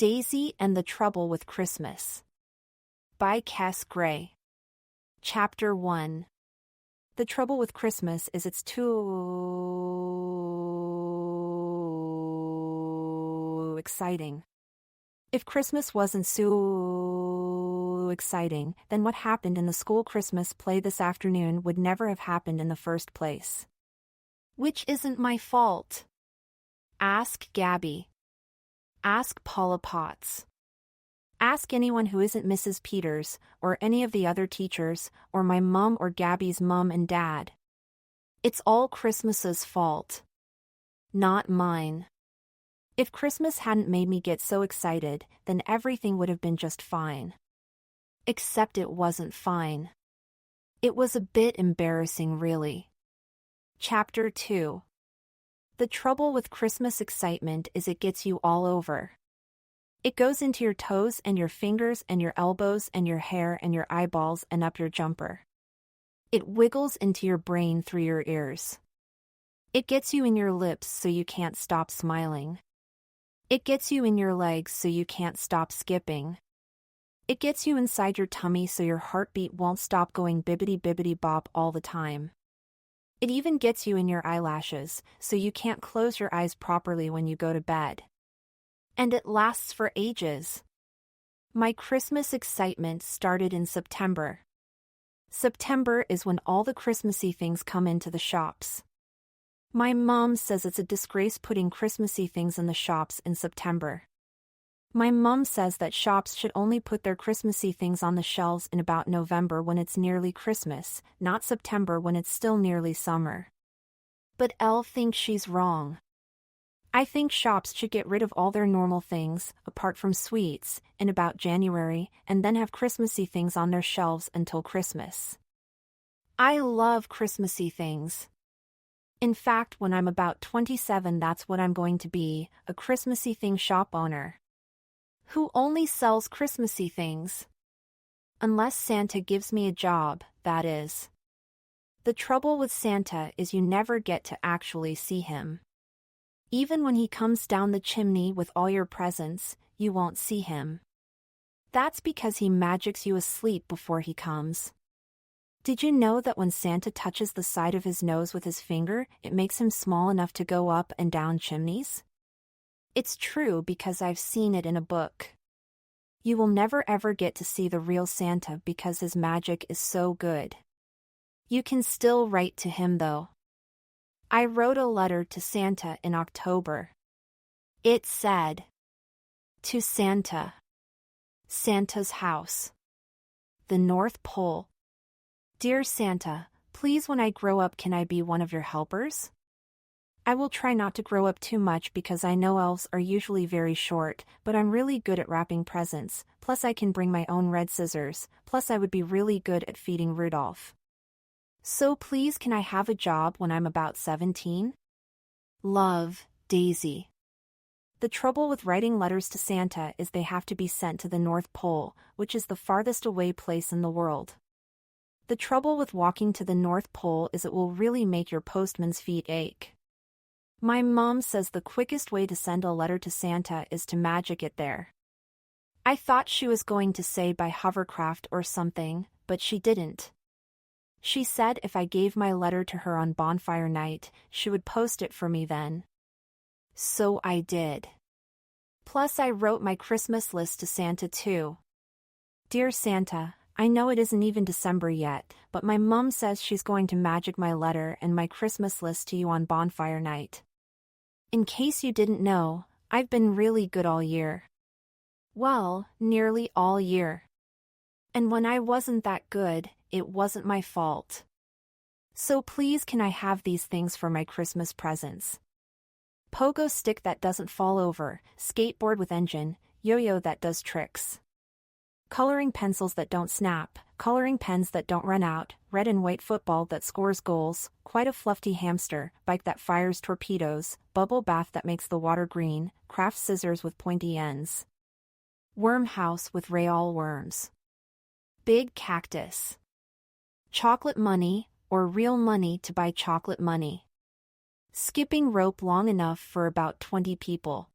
Daisy and the Trouble with Christmas by Cass Gray. Chapter 1. The trouble with Christmas is it's too exciting. If Christmas wasn't so exciting, then what happened in the school Christmas play this afternoon would never have happened in the first place. Which isn't my fault. Ask Gabby. Ask Paula Potts. Ask anyone who isn't Mrs. Peters, or any of the other teachers, or my mom or Gabby's mom and dad. It's all Christmas's fault. Not mine. If Christmas hadn't made me get so excited, then everything would have been just fine. Except it wasn't fine. It was a bit embarrassing, really. Chapter 2. The trouble with Christmas excitement is it gets you all over. It goes into your toes and your fingers and your elbows and your hair and your eyeballs and up your jumper. It wiggles into your brain through your ears. It gets you in your lips so you can't stop smiling. It gets you in your legs so you can't stop skipping. It gets you inside your tummy so your heartbeat won't stop going bibbidi-bibbidi-bop all the time. It even gets you in your eyelashes so you can't close your eyes properly when you go to bed. And it lasts for ages. My Christmas excitement started in September. September is when all the Christmassy things come into the shops. My mom says it's a disgrace putting Christmassy things in the shops in September. My mom says that shops should only put their Christmassy things on the shelves in about November when it's nearly Christmas, not September when it's still nearly summer. But Elle thinks she's wrong. I think shops should get rid of all their normal things, apart from sweets, in about January, and then have Christmassy things on their shelves until Christmas. I love Christmassy things. In fact, when I'm about 27, that's what I'm going to be, a Christmassy thing shop owner. Who only sells Christmassy things. Unless Santa gives me a job, that is. The trouble with Santa is you never get to actually see him. Even when he comes down the chimney with all your presents, you won't see him. That's because he magics you asleep before he comes. Did you know that when Santa touches the side of his nose with his finger, it makes him small enough to go up and down chimneys? It's true because I've seen it in a book. You will never ever get to see the real Santa because his magic is so good. You can still write to him though. I wrote a letter to Santa in October. It said, "To Santa. Santa's house. The North Pole. Dear Santa, please when I grow up can I be one of your helpers? I will try not to grow up too much because I know elves are usually very short, but I'm really good at wrapping presents, plus I can bring my own red scissors, plus I would be really good at feeding Rudolph. So please can I have a job when I'm about 17? Love, Daisy." The trouble with writing letters to Santa is they have to be sent to the North Pole, which is the farthest away place in the world. The trouble with walking to the North Pole is it will really make your postman's feet ache. My mom says the quickest way to send a letter to Santa is to magic it there. I thought she was going to say by hovercraft or something, but she didn't. She said if I gave my letter to her on bonfire night, she would post it for me then. So I did. Plus I wrote my Christmas list to Santa too. Dear Santa, I know it isn't even December yet, but my mom says she's going to magic my letter and my Christmas list to you on bonfire night. In case you didn't know, I've been really good all year. Well, nearly all year. And when I wasn't that good, it wasn't my fault. So please can I have these things for my Christmas presents? Pogo stick that doesn't fall over, skateboard with engine, yo-yo that does tricks. Coloring pencils that don't snap, coloring pens that don't run out, red and white football that scores goals, quite a fluffy hamster, bike that fires torpedoes, bubble bath that makes the water green, craft scissors with pointy ends. Worm house with Rayoul worms. Big cactus. Chocolate money, or real money to buy chocolate money. Skipping rope long enough for about 20 people.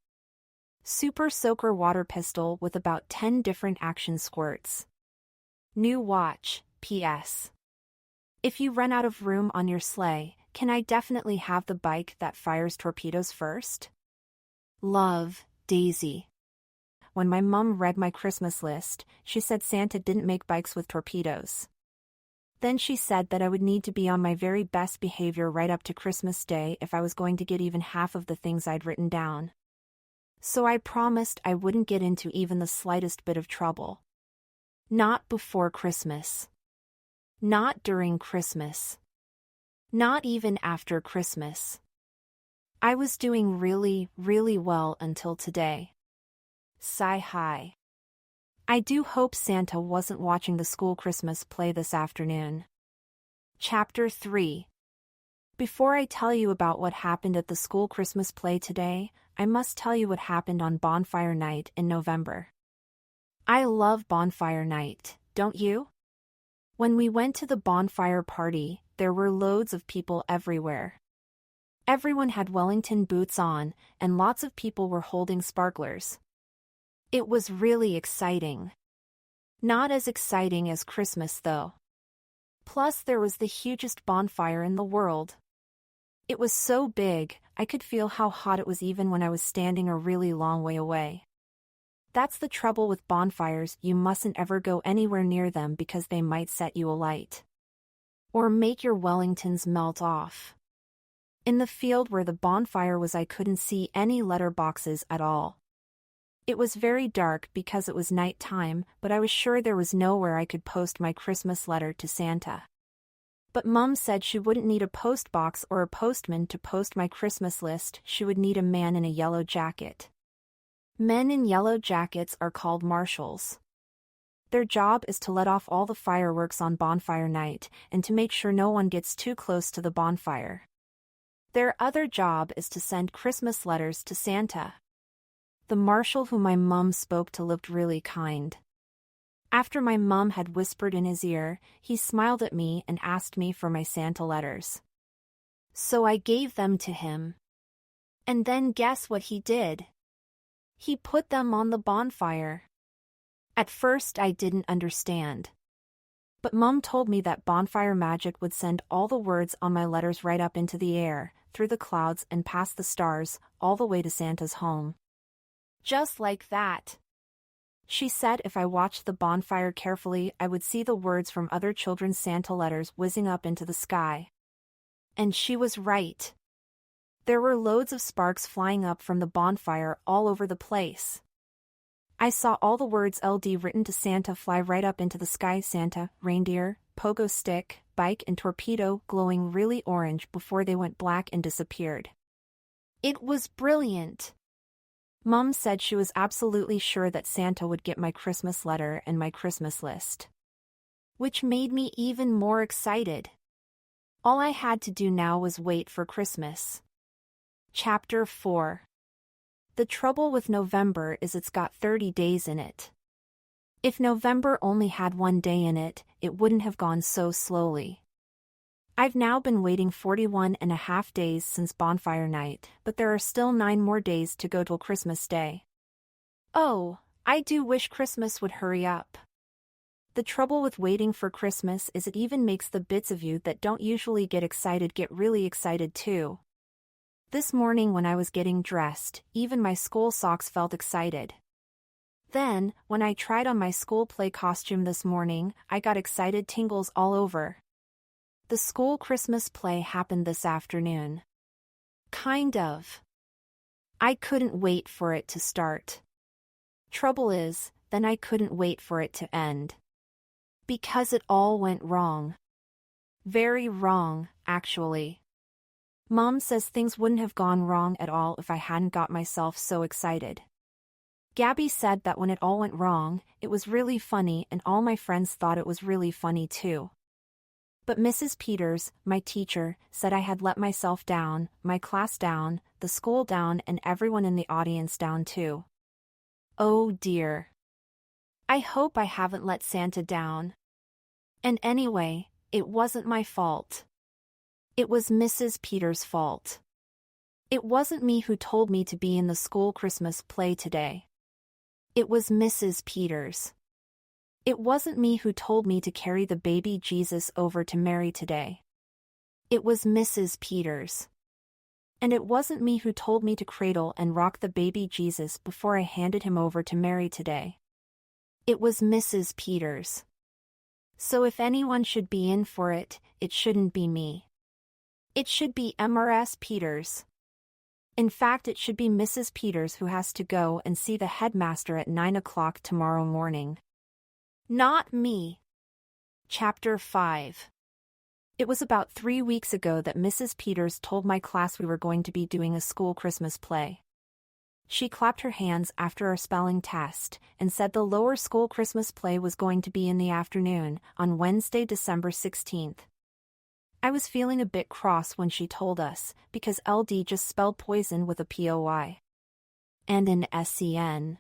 Super Soaker water pistol with about 10 different action squirts. New watch, PS. If you run out of room on your sleigh, can I definitely have the bike that fires torpedoes first? Love, Daisy. When my mom read my Christmas list, she said Santa didn't make bikes with torpedoes. Then she said that I would need to be on my very best behavior right up to Christmas Day if I was going to get even half of the things I'd written down. So I promised I wouldn't get into even the slightest bit of trouble. Not before Christmas. Not during Christmas. Not even after Christmas. I was doing really, really well until today. Sigh hi. I do hope Santa wasn't watching the school Christmas play this afternoon. Chapter 3. Before I tell you about what happened at the school Christmas play today, I must tell you what happened on Bonfire Night in November. I love Bonfire Night, don't you? When we went to the bonfire party, there were loads of people everywhere. Everyone had Wellington boots on, and lots of people were holding sparklers. It was really exciting. Not as exciting as Christmas though. Plus there was the hugest bonfire in the world. It was so big, I could feel how hot it was even when I was standing a really long way away. That's the trouble with bonfires, you mustn't ever go anywhere near them because they might set you alight. Or make your Wellingtons melt off. In the field where the bonfire was I couldn't see any letter boxes at all. It was very dark because it was night time, but I was sure there was nowhere I could post my Christmas letter to Santa. But Mum said she wouldn't need a post box or a postman to post my Christmas list, she would need a man in a yellow jacket. Men in yellow jackets are called marshals. Their job is to let off all the fireworks on bonfire night, and to make sure no one gets too close to the bonfire. Their other job is to send Christmas letters to Santa. The marshal whom my mum spoke to looked really kind. After my mum had whispered in his ear, he smiled at me and asked me for my Santa letters. So I gave them to him. And then guess what he did? He put them on the bonfire. At first I didn't understand. But Mum told me that bonfire magic would send all the words on my letters right up into the air, through the clouds and past the stars, all the way to Santa's home. Just like that. She said if I watched the bonfire carefully I would see the words from other children's Santa letters whizzing up into the sky. And she was right. There were loads of sparks flying up from the bonfire all over the place. I saw all the words LD written to Santa fly right up into the sky. Santa, reindeer, pogo stick, bike and torpedo glowing really orange before they went black and disappeared. It was brilliant. Mum said she was absolutely sure that Santa would get my Christmas letter and my Christmas list. Which made me even more excited. All I had to do now was wait for Christmas. Chapter 4. The trouble with November is it's got 30 days in it. If November only had one day in it, it wouldn't have gone so slowly. I've now been waiting 41.5 days since bonfire night, but there are still 9 more days to go till Christmas Day. Oh, I do wish Christmas would hurry up. The trouble with waiting for Christmas is it even makes the bits of you that don't usually get excited get really excited too. This morning when I was getting dressed, even my school socks felt excited. Then, when I tried on my school play costume this morning, I got excited tingles all over. The school Christmas play happened this afternoon. Kind of. I couldn't wait for it to start. Trouble is, then I couldn't wait for it to end. Because it all went wrong. Very wrong, actually. Mom says things wouldn't have gone wrong at all if I hadn't got myself so excited. Gabby said that when it all went wrong, it was really funny and all my friends thought it was really funny too. But Mrs. Peters, my teacher, said I had let myself down, my class down, the school down and everyone in the audience down too. Oh dear. I hope I haven't let Santa down. And anyway, it wasn't my fault. It was Mrs. Peters' fault. It wasn't me who told me to be in the school Christmas play today. It was Mrs. Peters. It wasn't me who told me to carry the baby Jesus over to Mary today. It was Mrs. Peters. And it wasn't me who told me to cradle and rock the baby Jesus before I handed him over to Mary today. It was Mrs. Peters. So if anyone should be in for it, it shouldn't be me. It should be Mrs. Peters. In fact, it should be Mrs. Peters who has to go and see the headmaster at 9 o'clock tomorrow morning. Not me. Chapter 5. It was about 3 weeks ago that Mrs. Peters told my class we were going to be doing a school Christmas play. She clapped her hands after our spelling test and said the lower school Christmas play was going to be in the afternoon on Wednesday, December 16th. I was feeling a bit cross when she told us, because LD just spelled poison with a POI. And an SEN.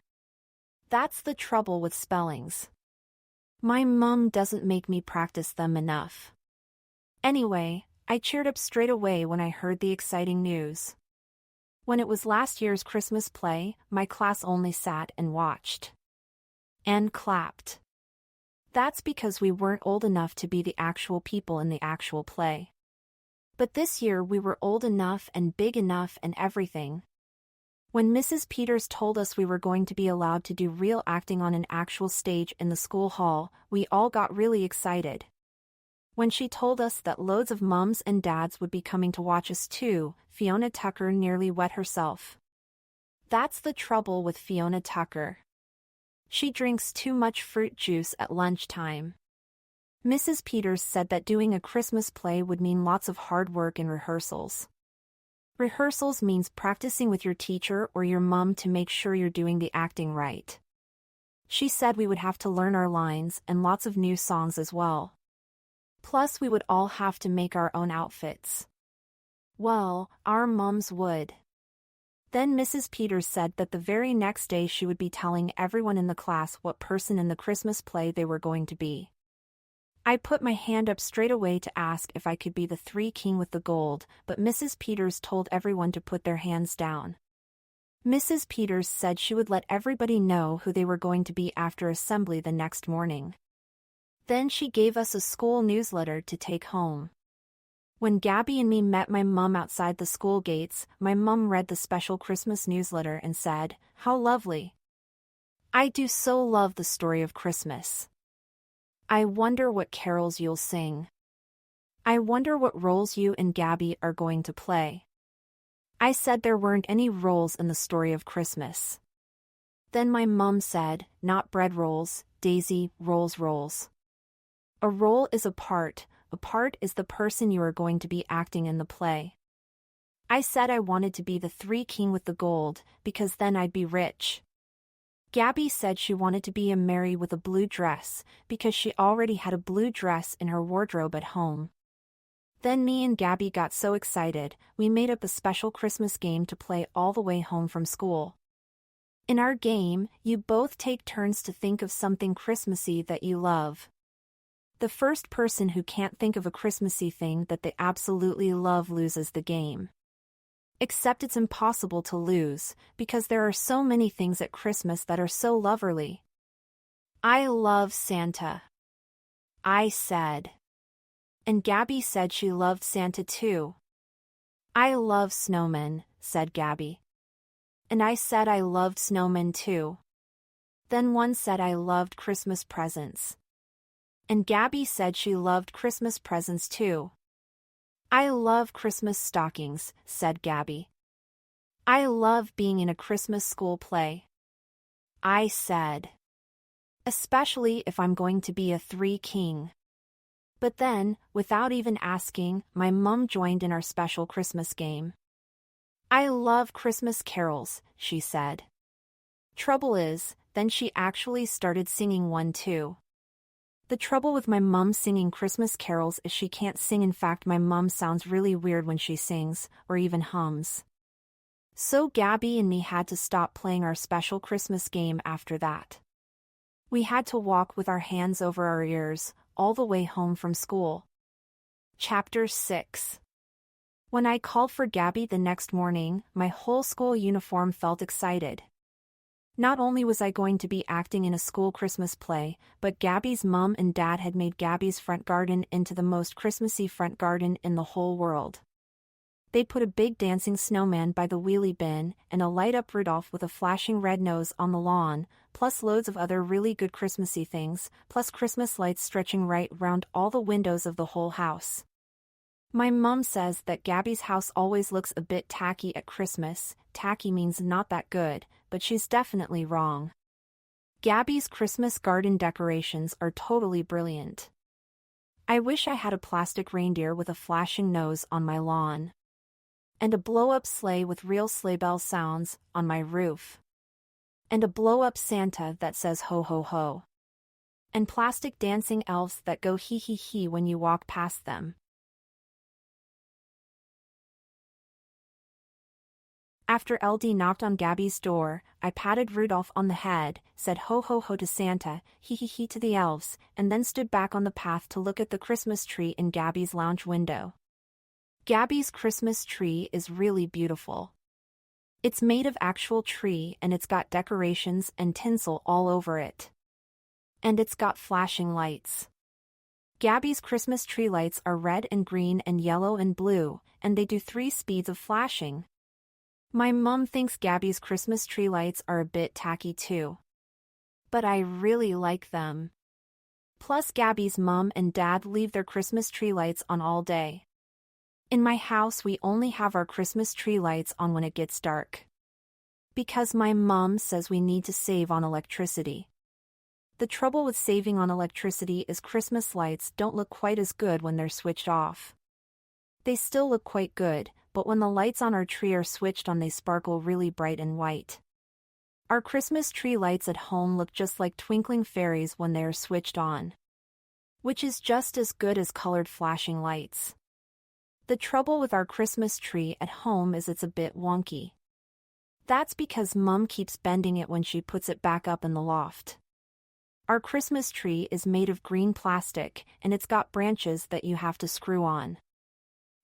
That's the trouble with spellings. My mum doesn't make me practice them enough. Anyway, I cheered up straight away when I heard the exciting news. When it was last year's Christmas play, my class only sat and watched. And clapped. That's because we weren't old enough to be the actual people in the actual play. But this year we were old enough and big enough and everything. When Mrs. Peters told us we were going to be allowed to do real acting on an actual stage in the school hall, we all got really excited. When she told us that loads of mums and dads would be coming to watch us too, Fiona Tucker nearly wet herself. That's the trouble with Fiona Tucker. She drinks too much fruit juice at lunchtime. Mrs. Peters said that doing a Christmas play would mean lots of hard work and rehearsals. Rehearsals means practicing with your teacher or your mum to make sure you're doing the acting right. She said we would have to learn our lines and lots of new songs as well. Plus we would all have to make our own outfits. Well, our mums would. Then Mrs. Peters said that the very next day she would be telling everyone in the class what person in the Christmas play they were going to be. I put my hand up straight away to ask if I could be the three king with the gold, but Mrs. Peters told everyone to put their hands down. Mrs. Peters said she would let everybody know who they were going to be after assembly the next morning. Then she gave us a school newsletter to take home. When Gabby and me met my mum outside the school gates, my mum read the special Christmas newsletter and said, "How lovely. I do so love the story of Christmas. I wonder what carols you'll sing. I wonder what roles you and Gabby are going to play." I said there weren't any roles in the story of Christmas. Then my mum said, "Not bread rolls, Daisy, rolls. A role is a part is the person you are going to be acting in the play." I said I wanted to be the three king with the gold, because then I'd be rich. Gabby said she wanted to be a Mary with a blue dress, because she already had a blue dress in her wardrobe at home. Then me and Gabby got so excited, we made up a special Christmas game to play all the way home from school. In our game, you both take turns to think of something Christmassy that you love. The first person who can't think of a Christmassy thing that they absolutely love loses the game. Except it's impossible to lose, because there are so many things at Christmas that are so loverly. I love Santa, I said. And Gabby said she loved Santa too. I love snowmen, said Gabby. And I said I loved snowmen too. Then one said I loved Christmas presents. And Gabby said she loved Christmas presents too. I love Christmas stockings, said Gabby. I love being in a Christmas school play, I said. Especially if I'm going to be a three king. But then, without even asking, my mum joined in our special Christmas game. I love Christmas carols, she said. Trouble is, then she actually started singing one too. The trouble with my mum singing Christmas carols is she can't sing. In fact, my mum sounds really weird when she sings, or even hums. So Gabby and me had to stop playing our special Christmas game after that. We had to walk with our hands over our ears, all the way home from school. Chapter 6. When I called for Gabby the next morning, my whole school uniform felt excited. Not only was I going to be acting in a school Christmas play, but Gabby's mom and dad had made Gabby's front garden into the most Christmassy front garden in the whole world. They'd put a big dancing snowman by the wheelie bin and a light-up Rudolph with a flashing red nose on the lawn, plus loads of other really good Christmassy things, plus Christmas lights stretching right round all the windows of the whole house. My mom says that Gabby's house always looks a bit tacky at Christmas. Tacky means not that good, but she's definitely wrong. Gabby's Christmas garden decorations are totally brilliant. I wish I had a plastic reindeer with a flashing nose on my lawn. And a blow-up sleigh with real sleigh bell sounds on my roof. And a blow-up Santa that says ho ho ho. And plastic dancing elves that go hee hee hee when you walk past them. After LD knocked on Gabby's door, I patted Rudolph on the head, said ho ho ho to Santa, hee hee hee to the elves, and then stood back on the path to look at the Christmas tree in Gabby's lounge window. Gabby's Christmas tree is really beautiful. It's made of actual tree and it's got decorations and tinsel all over it. And it's got flashing lights. Gabby's Christmas tree lights are red and green and yellow and blue, and they do 3 speeds of flashing. My mom thinks Gabby's Christmas tree lights are a bit tacky too. But I really like them. Plus Gabby's mom and dad leave their Christmas tree lights on all day. In my house we only have our Christmas tree lights on when it gets dark. Because my mom says we need to save on electricity. The trouble with saving on electricity is Christmas lights don't look quite as good when they're switched off. They still look quite good, but when the lights on our tree are switched on they sparkle really bright and white. Our Christmas tree lights at home look just like twinkling fairies when they are switched on. Which is just as good as colored flashing lights. The trouble with our Christmas tree at home is it's a bit wonky. That's because Mum keeps bending it when she puts it back up in the loft. Our Christmas tree is made of green plastic, and it's got branches that you have to screw on.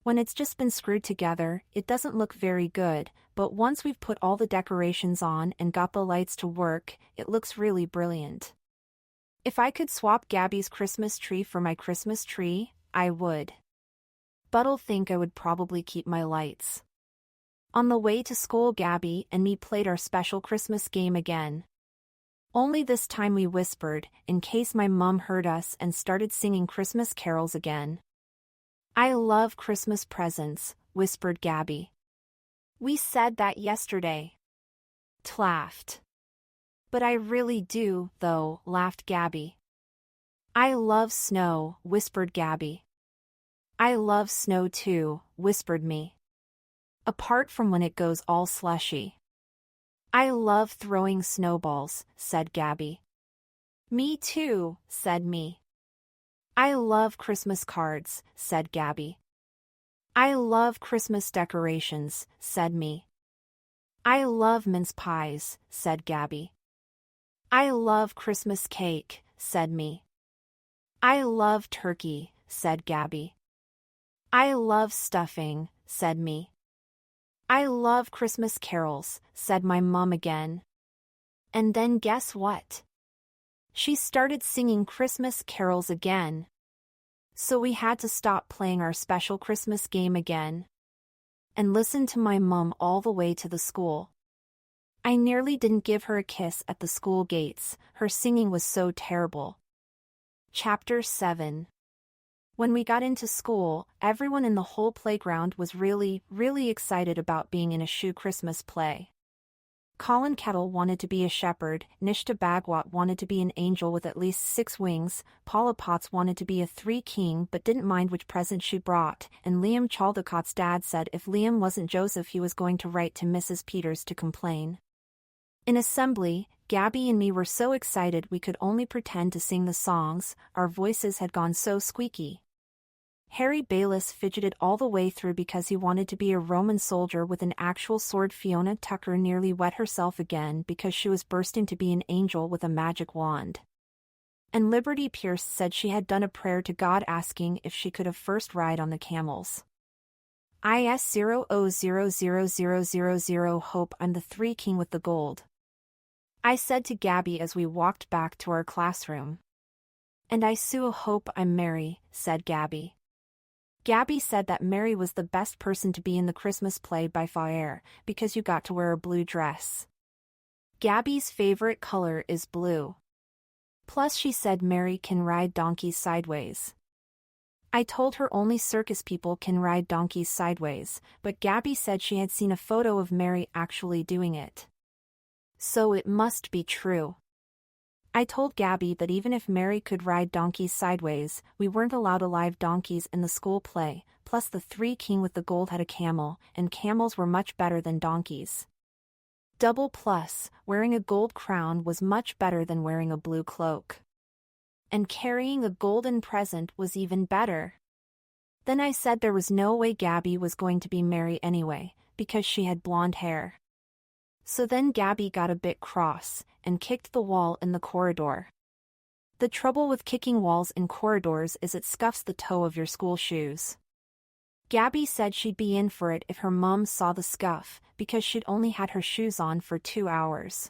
When it's just been screwed together, it doesn't look very good, but once we've put all the decorations on and got the lights to work, it looks really brilliant. If I could swap Gabby's Christmas tree for my Christmas tree, I would. But'll think I would probably keep my lights. On the way to school, Gabby and me played our special Christmas game again. Only this time we whispered, in case my mum heard us, and started singing Christmas carols again. I love Christmas presents, whispered Gabby. We said that yesterday. Laughed. But I really do, though, laughed Gabby. I love snow, whispered Gabby. I love snow too, whispered me. Apart from when it goes all slushy. I love throwing snowballs, said Gabby. Me too, said me. I love Christmas cards, said Gabby. I love Christmas decorations, said me. I love mince pies, said Gabby. I love Christmas cake, said me. I love turkey, said Gabby. I love stuffing, said me. I love Christmas carols, said my mom again. And then guess what? She started singing Christmas carols again. So we had to stop playing our special Christmas game again. And listen to my mom all the way to the school. I nearly didn't give her a kiss at the school gates, her singing was so terrible. Chapter 7. When we got into school, everyone in the whole playground was really, really excited about being in a shoe Christmas play. Colin Kettle wanted to be a shepherd, Nishta Bagwat wanted to be an angel with at least 6 wings, Paula Potts wanted to be a 3 king but didn't mind which present she brought, and Liam Chaldicott's dad said if Liam wasn't Joseph he was going to write to Mrs. Peters to complain. In assembly, Gabby and me were so excited we could only pretend to sing the songs, our voices had gone so squeaky. Harry Bayliss fidgeted all the way through because he wanted to be a Roman soldier with an actual sword. Fiona Tucker nearly wet herself again because she was bursting to be an angel with a magic wand. And Liberty Pierce said she had done a prayer to God asking if she could have first ride on the camels. IS000000 hope I'm the three king with the gold. I said to Gabby as we walked back to our classroom. And I so hope I'm Mary, said Gabby. Gabby said that Mary was the best person to be in the Christmas play by far because you got to wear a blue dress. Gabby's favorite color is blue. Plus she said Mary can ride donkeys sideways. I told her only circus people can ride donkeys sideways, but Gabby said she had seen a photo of Mary actually doing it. So it must be true. I told Gabby that even if Mary could ride donkeys sideways, we weren't allowed live donkeys in the school play, plus the three king with the gold had a camel, and camels were much better than donkeys. Double plus, wearing a gold crown was much better than wearing a blue cloak. And carrying a golden present was even better. Then I said there was no way Gabby was going to be Mary anyway, because she had blonde hair. So then Gabby got a bit cross, and kicked the wall in the corridor. The trouble with kicking walls in corridors is it scuffs the toe of your school shoes. Gabby said she'd be in for it if her mom saw the scuff, because she'd only had her shoes on for 2 hours.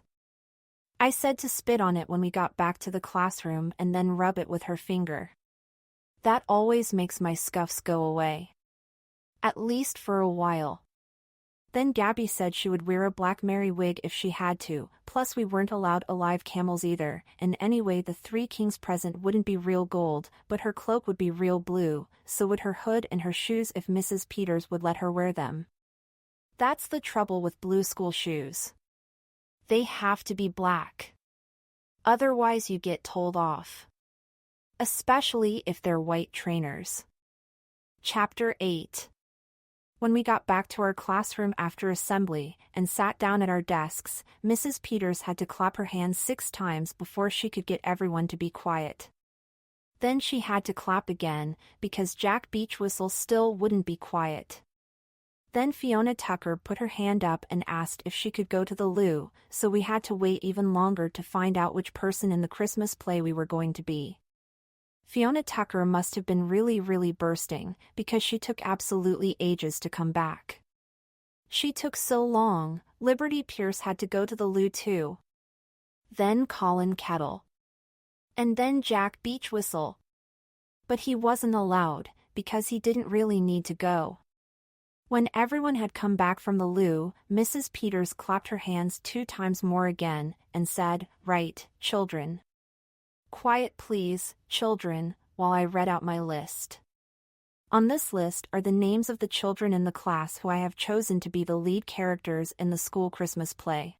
I said to spit on it when we got back to the classroom and then rub it with her finger. That always makes my scuffs go away. At least for a while. Then Gabby said she would wear a Black Mary wig if she had to, plus we weren't allowed alive camels either, and anyway the three kings present wouldn't be real gold, but her cloak would be real blue, so would her hood and her shoes if Mrs. Peters would let her wear them. That's the trouble with blue school shoes. They have to be black. Otherwise you get told off. Especially if they're white trainers. Chapter 8. When we got back to our classroom after assembly and sat down at our desks, Mrs. Peters had to clap her hands 6 times before she could get everyone to be quiet. Then she had to clap again, because Jack Beachwhistle still wouldn't be quiet. Then Fiona Tucker put her hand up and asked if she could go to the loo, so we had to wait even longer to find out which person in the Christmas play we were going to be. Fiona Tucker must have been really bursting, because she took absolutely ages to come back. She took so long, Liberty Pierce had to go to the loo too. Then Colin Kettle. And then Jack Beachwhistle. But he wasn't allowed, because he didn't really need to go. When everyone had come back from the loo, Mrs. Peters clapped her hands 2 times more again, and said, "Right, children. Quiet please, children, while I read out my list. On this list are the names of the children in the class who I have chosen to be the lead characters in the school Christmas play.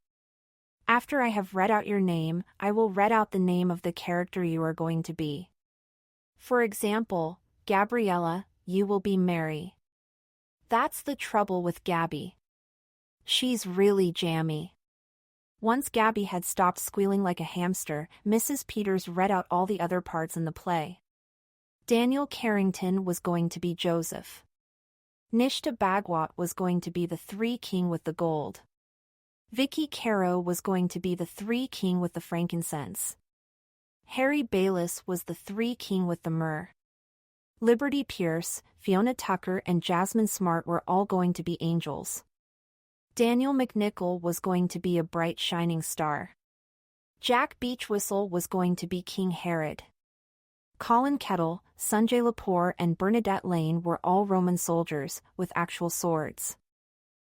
After I have read out your name, I will read out the name of the character you are going to be. For example, Gabriella, you will be Mary. That's the trouble with Gabby. She's really jammy." Once Gabby had stopped squealing like a hamster, Mrs. Peters read out all the other parts in the play. Daniel Carrington was going to be Joseph. Nishta Bagwat was going to be the three king with the gold. Vicky Caro was going to be the three king with the frankincense. Harry Bayliss was the three king with the myrrh. Liberty Pierce, Fiona Tucker and Jasmine Smart were all going to be angels. Daniel McNichol was going to be a bright shining star. Jack Beachwhistle was going to be King Herod. Colin Kettle, Sanjay Lepore and Bernadette Lane were all Roman soldiers, with actual swords.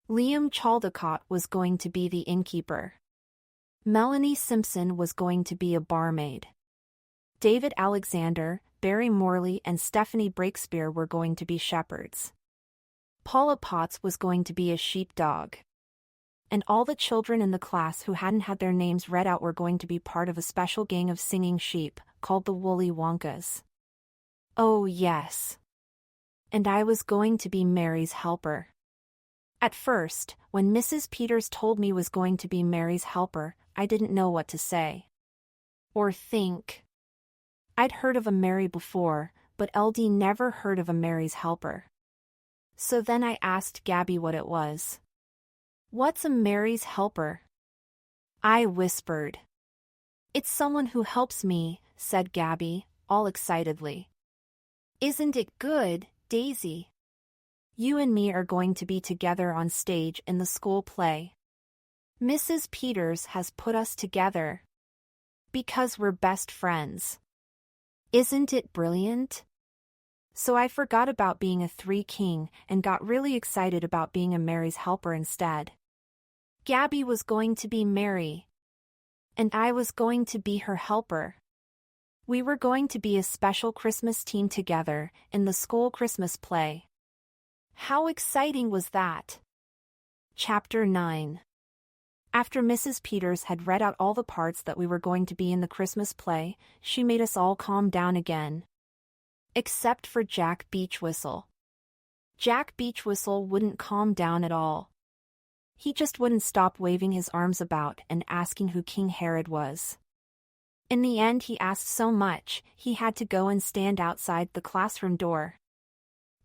Liam Chaldecott was going to be the innkeeper. Melanie Simpson was going to be a barmaid. David Alexander, Barry Morley and Stephanie Breakspear were going to be shepherds. Paula Potts was going to be a sheepdog. And all the children in the class who hadn't had their names read out were going to be part of a special gang of singing sheep, called the Woolly Wonkas. Oh yes. And I was going to be Mary's helper. At first, when Mrs. Peters told me was going to be Mary's helper, I didn't know what to say. Or think. I'd heard of a Mary before, but LD never heard of a Mary's helper. So then I asked Gabby what it was. "What's a Mary's helper?" I whispered. "It's someone who helps me," said Gabby, all excitedly. "Isn't it good, Daisy?" You and me are going to be together on stage in the school play. Mrs. Peters has put us together. Because we're best friends. Isn't it brilliant? So I forgot about being a three-king and got really excited about being a Mary's helper instead. Gabby was going to be Mary. And I was going to be her helper. We were going to be a special Christmas team together in the school Christmas play. How exciting was that? Chapter 9. After Mrs. Peters had read out all the parts that we were going to be in the Christmas play, she made us all calm down again. Except for Jack Beachwhistle. Jack Beachwhistle wouldn't calm down at all. He just wouldn't stop waving his arms about and asking who King Herod was. In the end, he asked so much, he had to go and stand outside the classroom door.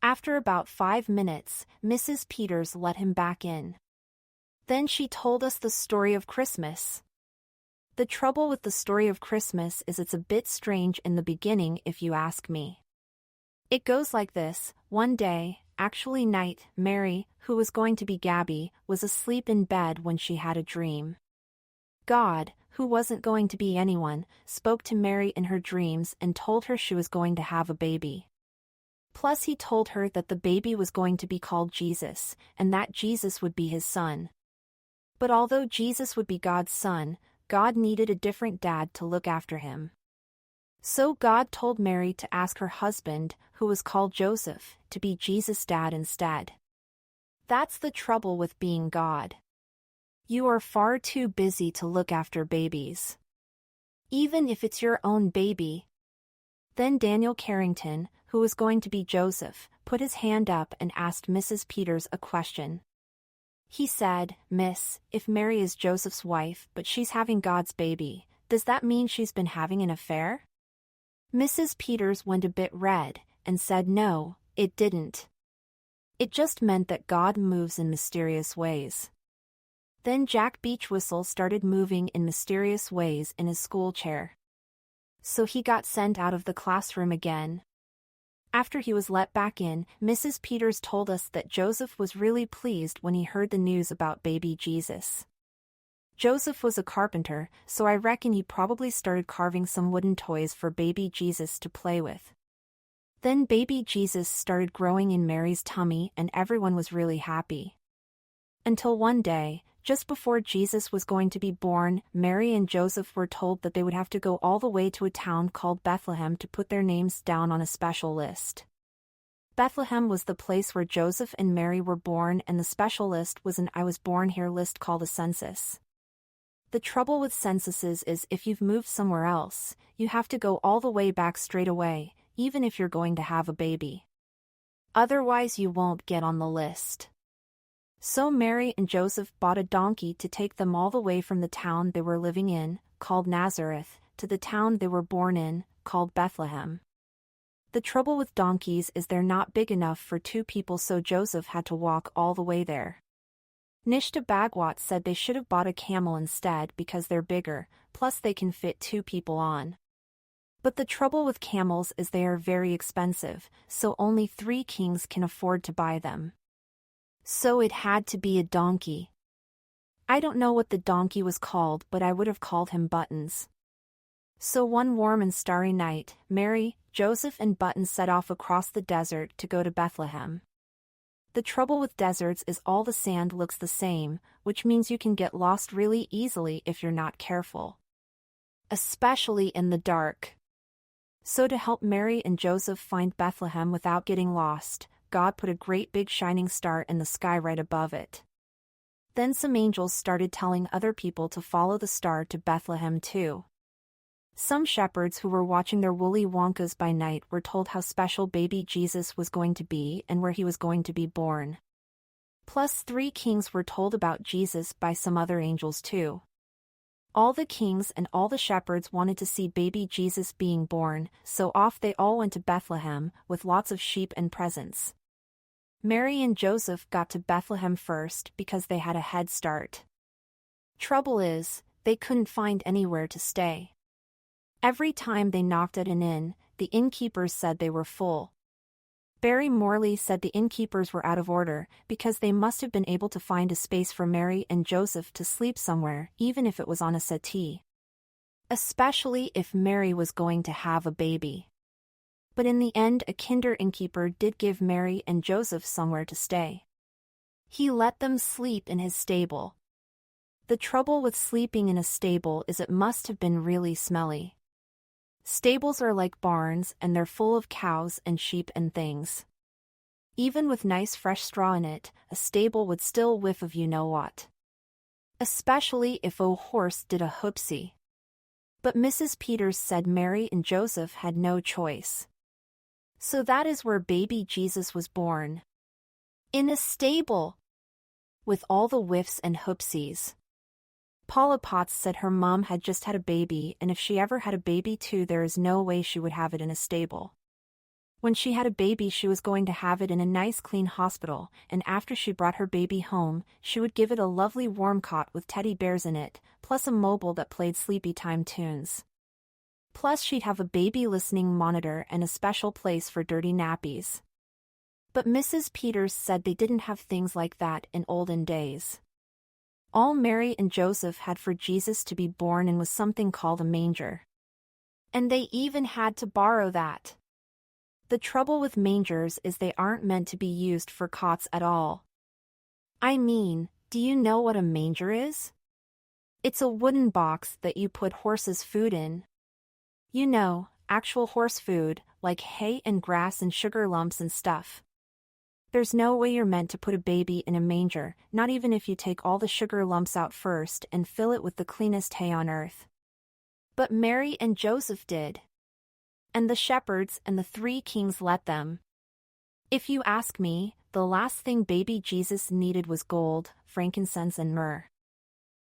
After about 5 minutes, Mrs. Peters let him back in. Then she told us the story of Christmas. The trouble with the story of Christmas is it's a bit strange in the beginning if you ask me. It goes like this: one day, actually night, Mary, who was going to be Gabby, was asleep in bed when she had a dream. God, who wasn't going to be anyone, spoke to Mary in her dreams and told her she was going to have a baby. Plus he told her that the baby was going to be called Jesus, and that Jesus would be his son. But although Jesus would be God's son, God needed a different dad to look after him. So God told Mary to ask her husband, who was called Joseph, to be Jesus' dad instead. That's the trouble with being God. You are far too busy to look after babies. Even if it's your own baby. Then Daniel Carrington, who was going to be Joseph, put his hand up and asked Mrs. Peters a question. He said, "Miss, if Mary is Joseph's wife but she's having God's baby, does that mean she's been having an affair?" Mrs. Peters went a bit red and said no, it didn't. It just meant that God moves in mysterious ways. Then Jack Beachwhistle started moving in mysterious ways in his school chair. So he got sent out of the classroom again. After he was let back in, Mrs. Peters told us that Joseph was really pleased when he heard the news about baby Jesus. Joseph was a carpenter, so I reckon he probably started carving some wooden toys for baby Jesus to play with. Then baby Jesus started growing in Mary's tummy and everyone was really happy. Until one day, just before Jesus was going to be born, Mary and Joseph were told that they would have to go all the way to a town called Bethlehem to put their names down on a special list. Bethlehem was the place where Joseph and Mary were born, and the special list was an I was born here list called a census. The trouble with censuses is if you've moved somewhere else, you have to go all the way back straight away, even if you're going to have a baby. Otherwise you won't get on the list. So Mary and Joseph bought a donkey to take them all the way from the town they were living in, called Nazareth, to the town they were born in, called Bethlehem. The trouble with donkeys is they're not big enough for 2 people, so Joseph had to walk all the way there. Nishta Bagwat said they should have bought a camel instead because they're bigger, plus they can fit 2 people on. But the trouble with camels is they are very expensive, so only 3 kings can afford to buy them. So it had to be a donkey. I don't know what the donkey was called, but I would have called him Buttons. So one warm and starry night, Mary, Joseph and Buttons set off across the desert to go to Bethlehem. The trouble with deserts is all the sand looks the same, which means you can get lost really easily if you're not careful. Especially in the dark. So to help Mary and Joseph find Bethlehem without getting lost, God put a great big shining star in the sky right above it. Then some angels started telling other people to follow the star to Bethlehem too. Some shepherds who were watching their woolly Wonkas by night were told how special baby Jesus was going to be and where he was going to be born. Plus 3 kings were told about Jesus by some other angels too. All the kings and all the shepherds wanted to see baby Jesus being born, so off they all went to Bethlehem, with lots of sheep and presents. Mary and Joseph got to Bethlehem first because they had a head start. Trouble is, they couldn't find anywhere to stay. Every time they knocked at an inn, the innkeepers said they were full. Barry Morley said the innkeepers were out of order because they must have been able to find a space for Mary and Joseph to sleep somewhere, even if it was on a settee. Especially if Mary was going to have a baby. But in the end, a kinder innkeeper did give Mary and Joseph somewhere to stay. He let them sleep in his stable. The trouble with sleeping in a stable is it must have been really smelly. Stables are like barns and they're full of cows and sheep and things. Even with nice fresh straw in it, a stable would still whiff of you-know-what. Especially if a horse did a hoopsie. But Mrs. Peters said Mary and Joseph had no choice. So that is where baby Jesus was born. In a stable. With all the whiffs and hoopsies. Paula Potts said her mom had just had a baby, and if she ever had a baby too, there is no way she would have it in a stable. When she had a baby, she was going to have it in a nice clean hospital, and after she brought her baby home, she would give it a lovely warm cot with teddy bears in it, plus a mobile that played sleepy time tunes. Plus she'd have a baby listening monitor and a special place for dirty nappies. But Mrs. Peters said they didn't have things like that in olden days. All Mary and Joseph had for Jesus to be born in was something called a manger. And they even had to borrow that. The trouble with mangers is they aren't meant to be used for cots at all. I mean, do you know what a manger is? It's a wooden box that you put horses' food in. You know, actual horse food, like hay and grass and sugar lumps and stuff. There's no way you're meant to put a baby in a manger, not even if you take all the sugar lumps out first and fill it with the cleanest hay on earth. But Mary and Joseph did. And the shepherds and the 3 kings let them. If you ask me, the last thing baby Jesus needed was gold, frankincense and myrrh.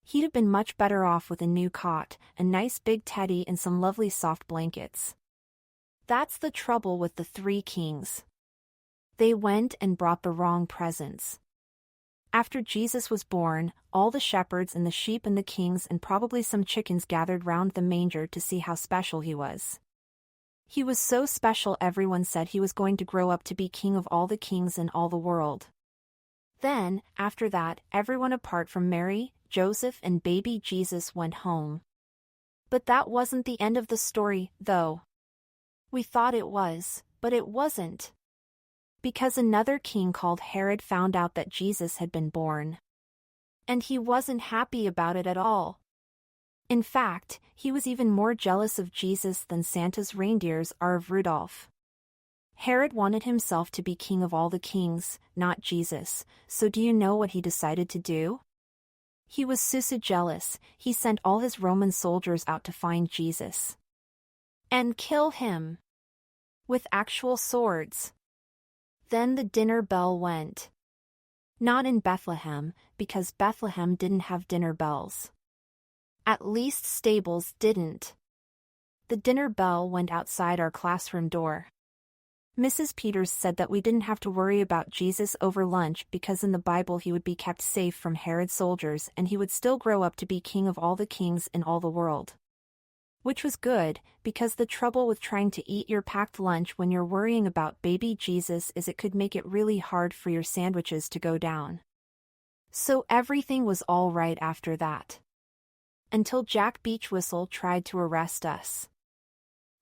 He'd have been much better off with a new cot, a nice big teddy and some lovely soft blankets. That's the trouble with the 3 kings. They went and brought the wrong presents. After Jesus was born, all the shepherds and the sheep and the kings and probably some chickens gathered round the manger to see how special he was. He was so special everyone said he was going to grow up to be king of all the kings in all the world. Then, after that, everyone apart from Mary, Joseph and baby Jesus went home. But that wasn't the end of the story, though. We thought it was, but it wasn't. Because another king called Herod found out that Jesus had been born. And he wasn't happy about it at all. In fact, he was even more jealous of Jesus than Santa's reindeers are of Rudolph. Herod wanted himself to be king of all the kings, not Jesus, so do you know what he decided to do? He was so jealous, he sent all his Roman soldiers out to find Jesus. And kill him. With actual swords. Then the dinner bell went. Not in Bethlehem, because Bethlehem didn't have dinner bells. At least stables didn't. The dinner bell went outside our classroom door. Mrs. Peters said that we didn't have to worry about Jesus over lunch because in the Bible he would be kept safe from Herod's soldiers and he would still grow up to be king of all the kings in all the world. Which was good, because the trouble with trying to eat your packed lunch when you're worrying about baby Jesus is it could make it really hard for your sandwiches to go down. So everything was all right after that. Until Jack Beachwhistle tried to arrest us.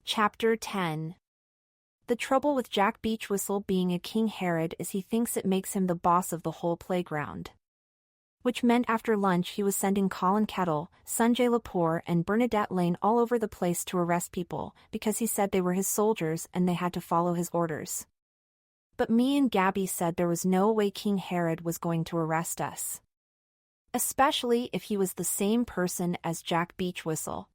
Chapter 10. The trouble with Jack Beachwhistle being a King Herod is he thinks it makes him the boss of the whole playground. Which meant after lunch he was sending Colin Kettle, Sanjay Lepore and Bernadette Lane all over the place to arrest people, because he said they were his soldiers and they had to follow his orders. But me and Gabby said there was no way King Herod was going to arrest us. Especially if he was the same person as Jack Beachwhistle.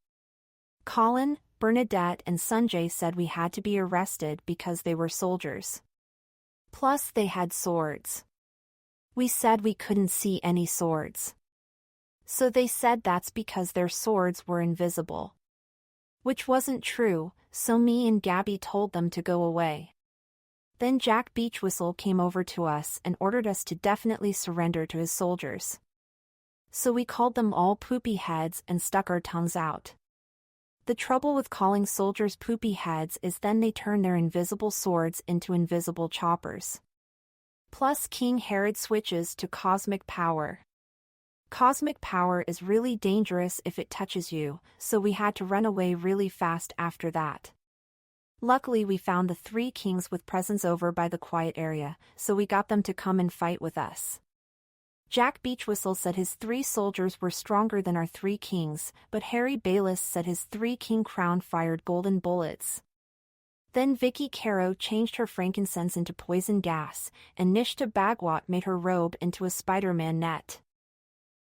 Colin, Bernadette and Sanjay said we had to be arrested because they were soldiers. Plus they had swords. We said we couldn't see any swords. So they said that's because their swords were invisible. Which wasn't true, so me and Gabby told them to go away. Then Jack Beachwhistle came over to us and ordered us to definitely surrender to his soldiers. So we called them all poopy heads and stuck our tongues out. The trouble with calling soldiers poopy heads is then they turn their invisible swords into invisible choppers. Plus King Herod switches to cosmic power. Cosmic power is really dangerous if it touches you, so we had to run away really fast after that. Luckily we found the 3 kings with presents over by the quiet area, so we got them to come and fight with us. Jack Beachwhistle said his 3 soldiers were stronger than our 3 kings, but Harry Bayless said his 3 king crown fired golden bullets. Then Vicky Caro changed her frankincense into poison gas, and Nishta Bagwat made her robe into a Spider-Man net.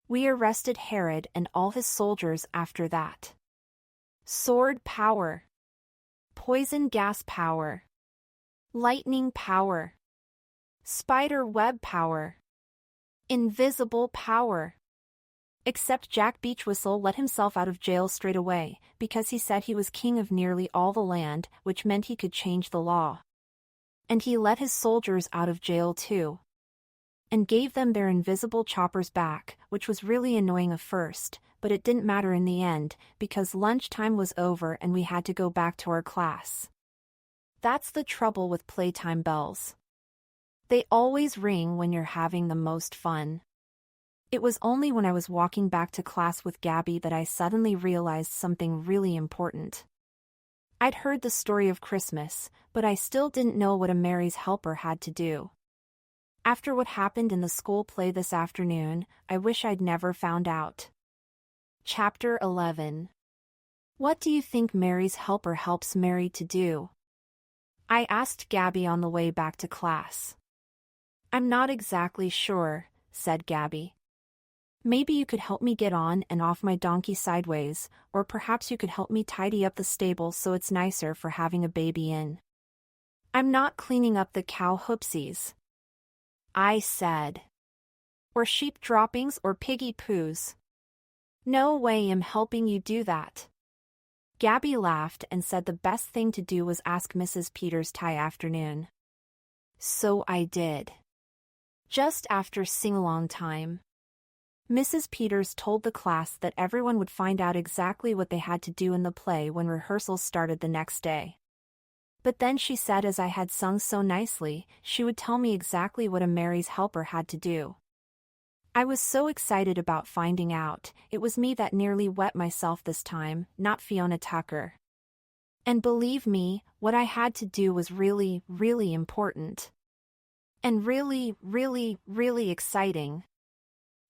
We arrested Herod and all his soldiers after that. Sword power. Poison gas power. Lightning power. Spider web power. Invisible power. Except Jack Beachwhistle let himself out of jail straight away, because he said he was king of nearly all the land, which meant he could change the law. And he let his soldiers out of jail too. And gave them their invisible choppers back, which was really annoying at first, but it didn't matter in the end, because lunchtime was over and we had to go back to our class. That's the trouble with playtime bells. They always ring when you're having the most fun. It was only when I was walking back to class with Gabby that I suddenly realized something really important. I'd heard the story of Christmas, but I still didn't know what a Mary's helper had to do. After what happened in the school play this afternoon, I wish I'd never found out. Chapter 11. What do you think Mary's helper helps Mary to do? I asked Gabby on the way back to class. I'm not exactly sure, said Gabby. Maybe you could help me get on and off my donkey sideways, or perhaps you could help me tidy up the stable so it's nicer for having a baby in. I'm not cleaning up the cow hoopsies, I said. Or sheep droppings or piggy poos. No way I'm helping you do that. Gabby laughed and said the best thing to do was ask Mrs. Peters tie afternoon. So I did. Just after sing-along time. Mrs. Peters told the class that everyone would find out exactly what they had to do in the play when rehearsals started the next day. But then she said as I had sung so nicely, she would tell me exactly what a Mary's helper had to do. I was so excited about finding out, it was me that nearly wet myself this time, not Fiona Tucker. And believe me, what I had to do was really, really important. And really, really, really exciting.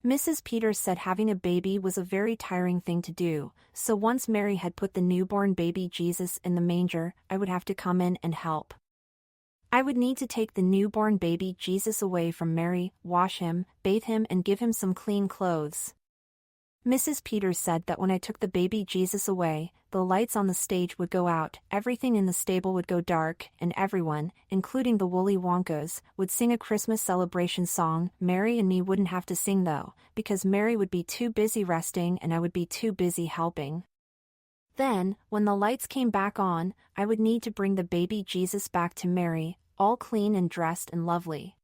Mrs. Peters said having a baby was a very tiring thing to do, so once Mary had put the newborn baby Jesus in the manger, I would have to come in and help. I would need to take the newborn baby Jesus away from Mary, wash him, bathe him and give him some clean clothes. Mrs. Peters said that when I took the baby Jesus away, the lights on the stage would go out, everything in the stable would go dark, and everyone, including the woolly Wonkas, would sing a Christmas celebration song. Mary and me wouldn't have to sing though, because Mary would be too busy resting and I would be too busy helping. Then, when the lights came back on, I would need to bring the baby Jesus back to Mary, all clean and dressed and lovely.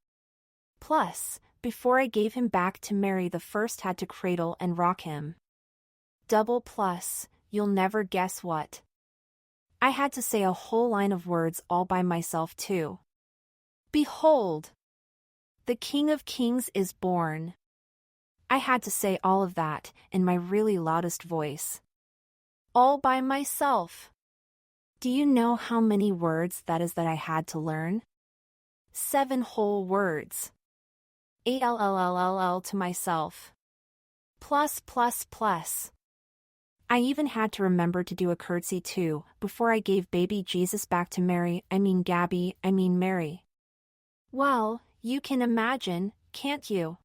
Plus, before I gave him back to Mary, the first had to cradle and rock him. Double plus, you'll never guess what. I had to say a whole line of words all by myself too. Behold! The King of Kings is born. I had to say all of that in my really loudest voice. All by myself. Do you know how many words that is that I had to learn? 7 whole words. 8 to myself. Plus. I even had to remember to do a curtsy too, before I gave baby Jesus back to Mary, Mary. Well, you can imagine, can't you?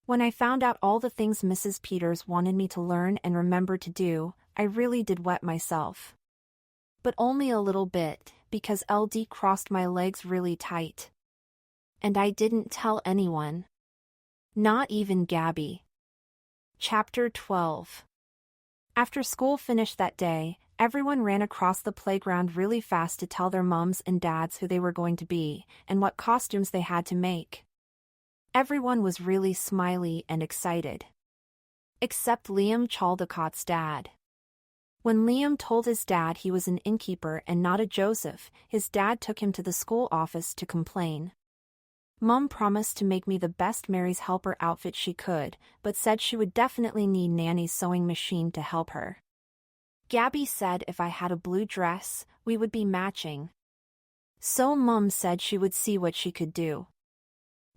When I found out all the things Mrs. Peters wanted me to learn and remember to do, I really did wet myself. But only a little bit, because LD crossed my legs really tight. And I didn't tell anyone. Not even Gabby. Chapter 12. After school finished that day, everyone ran across the playground really fast to tell their mums and dads who they were going to be, and what costumes they had to make. Everyone was really smiley and excited. Except Liam Chaldicott's dad. When Liam told his dad he was an innkeeper and not a Joseph, his dad took him to the school office to complain. Mum promised to make me the best Mary's helper outfit she could, but said she would definitely need Nanny's sewing machine to help her. Gabby said if I had a blue dress, we would be matching. So Mum said she would see what she could do.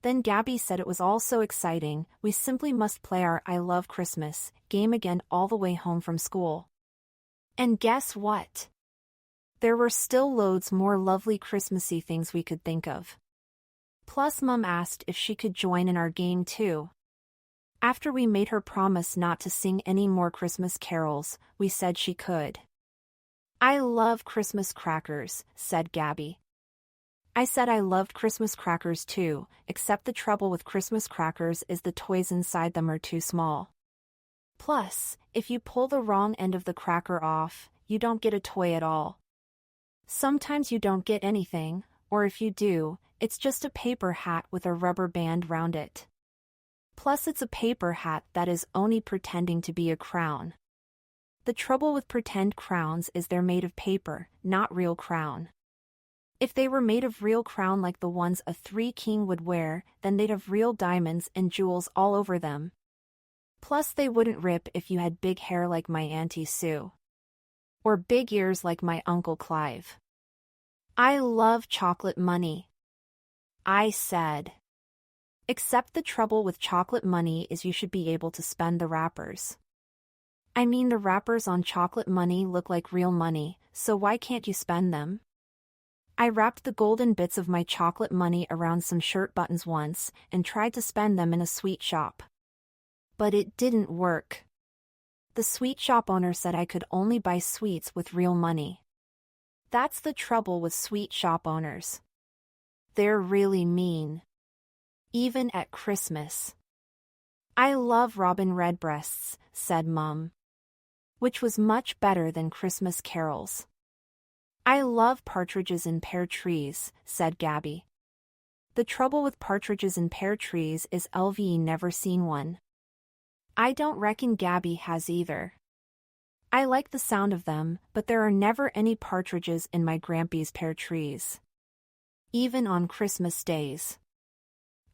Then Gabby said it was all so exciting, we simply must play our I Love Christmas game again all the way home from school. And guess what? There were still loads more lovely Christmassy things we could think of. Plus Mum asked if she could join in our game too. After we made her promise not to sing any more Christmas carols, we said she could. I love Christmas crackers, said Gabby. I said I loved Christmas crackers too, except the trouble with Christmas crackers is the toys inside them are too small. Plus, if you pull the wrong end of the cracker off, you don't get a toy at all. Sometimes you don't get anything, or if you do, it's just a paper hat with a rubber band round it. Plus it's a paper hat that is only pretending to be a crown. The trouble with pretend crowns is they're made of paper, not real crown. If they were made of real crown like the ones a three-king would wear, then they'd have real diamonds and jewels all over them. Plus they wouldn't rip if you had big hair like my Auntie Sue. Or big ears like my Uncle Clive. I love chocolate money, I said. Except the trouble with chocolate money is you should be able to spend the wrappers. I mean the wrappers on chocolate money look like real money, so why can't you spend them? I wrapped the golden bits of my chocolate money around some shirt buttons once and tried to spend them in a sweet shop. But it didn't work. The sweet shop owner said I could only buy sweets with real money. That's the trouble with sweet shop owners. They're really mean. Even at Christmas. I love robin redbreasts, said Mum. Which was much better than Christmas carols. I love partridges in pear trees, said Gabby. The trouble with partridges in pear trees is LVE never seen one. I don't reckon Gabby has either. I like the sound of them, but there are never any partridges in my Grampy's pear trees. Even on Christmas days.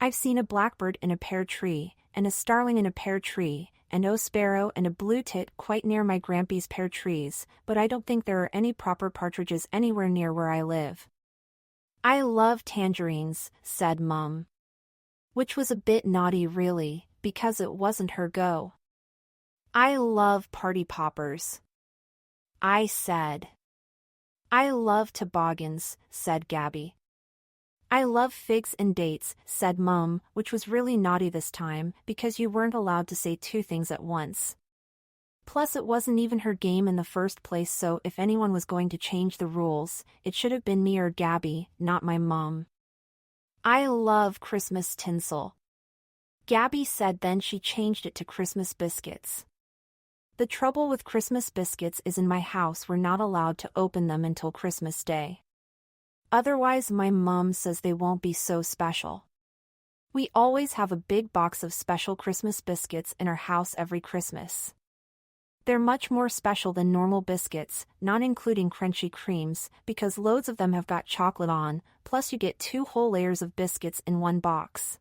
I've seen a blackbird in a pear tree, and a starling in a pear tree, and a sparrow and a blue tit quite near my Grampy's pear trees, but I don't think there are any proper partridges anywhere near where I live. I love tangerines, said Mum. Which was a bit naughty really, because it wasn't her go. I love party poppers, I said. I love toboggans, said Gabby. I love figs and dates, said Mum, which was really naughty this time, because you weren't allowed to say two things at once. Plus it wasn't even her game in the first place, so if anyone was going to change the rules, it should have been me or Gabby, not my mom. I love Christmas tinsel. Gabby said then she changed it to Christmas biscuits. The trouble with Christmas biscuits is in my house we're not allowed to open them until Christmas Day. Otherwise my mom says they won't be so special. We always have a big box of special Christmas biscuits in our house every Christmas. They're much more special than normal biscuits, not including crunchy creams, because loads of them have got chocolate on, plus you get 2 whole layers of biscuits in one box.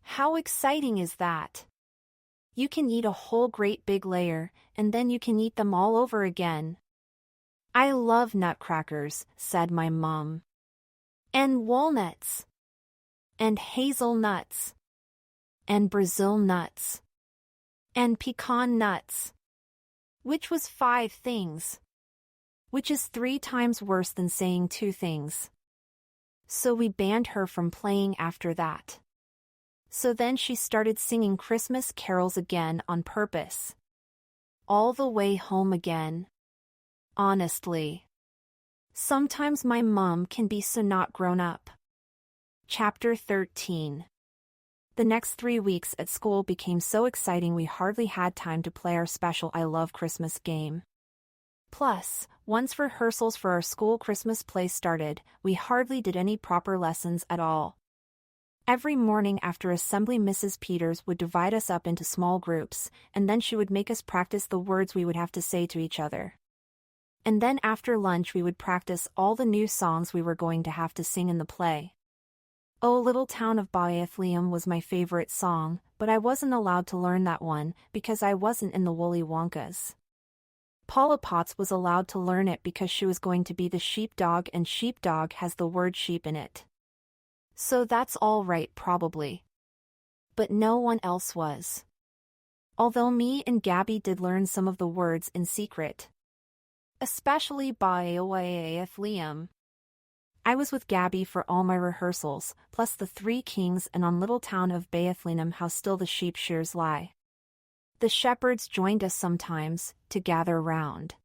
How exciting is that? You can eat a whole great big layer, and then you can eat them all over again. I love nutcrackers, said my mom. And walnuts. And hazelnuts. And Brazil nuts. And pecan nuts. Which was 5 things. Which is 3 times worse than saying 2 things. So we banned her from playing after that. So then she started singing Christmas carols again on purpose. All the way home again. Honestly. Sometimes my mom can be so not grown up. Chapter 13. The next 3 weeks at school became so exciting we hardly had time to play our special I Love Christmas game. Plus, once rehearsals for our school Christmas play started, we hardly did any proper lessons at all. Every morning after assembly, Mrs. Peters would divide us up into small groups, and then she would make us practice the words we would have to say to each other. And then after lunch we would practice all the new songs we were going to have to sing in the play. "Oh, Little Town of Bethlehem" was my favorite song, but I wasn't allowed to learn that one because I wasn't in the Woolly Wonkas. Paula Potts was allowed to learn it because she was going to be the sheepdog, and sheepdog has the word sheep in it. So that's all right probably. But no one else was. Although me and Gabby did learn some of the words in secret. Especially Bethlehem. I was with Gabby for all my rehearsals, plus the Three Kings and on Little Town of Bethlehem how still the sheep shears lie. The shepherds joined us sometimes, to gather round.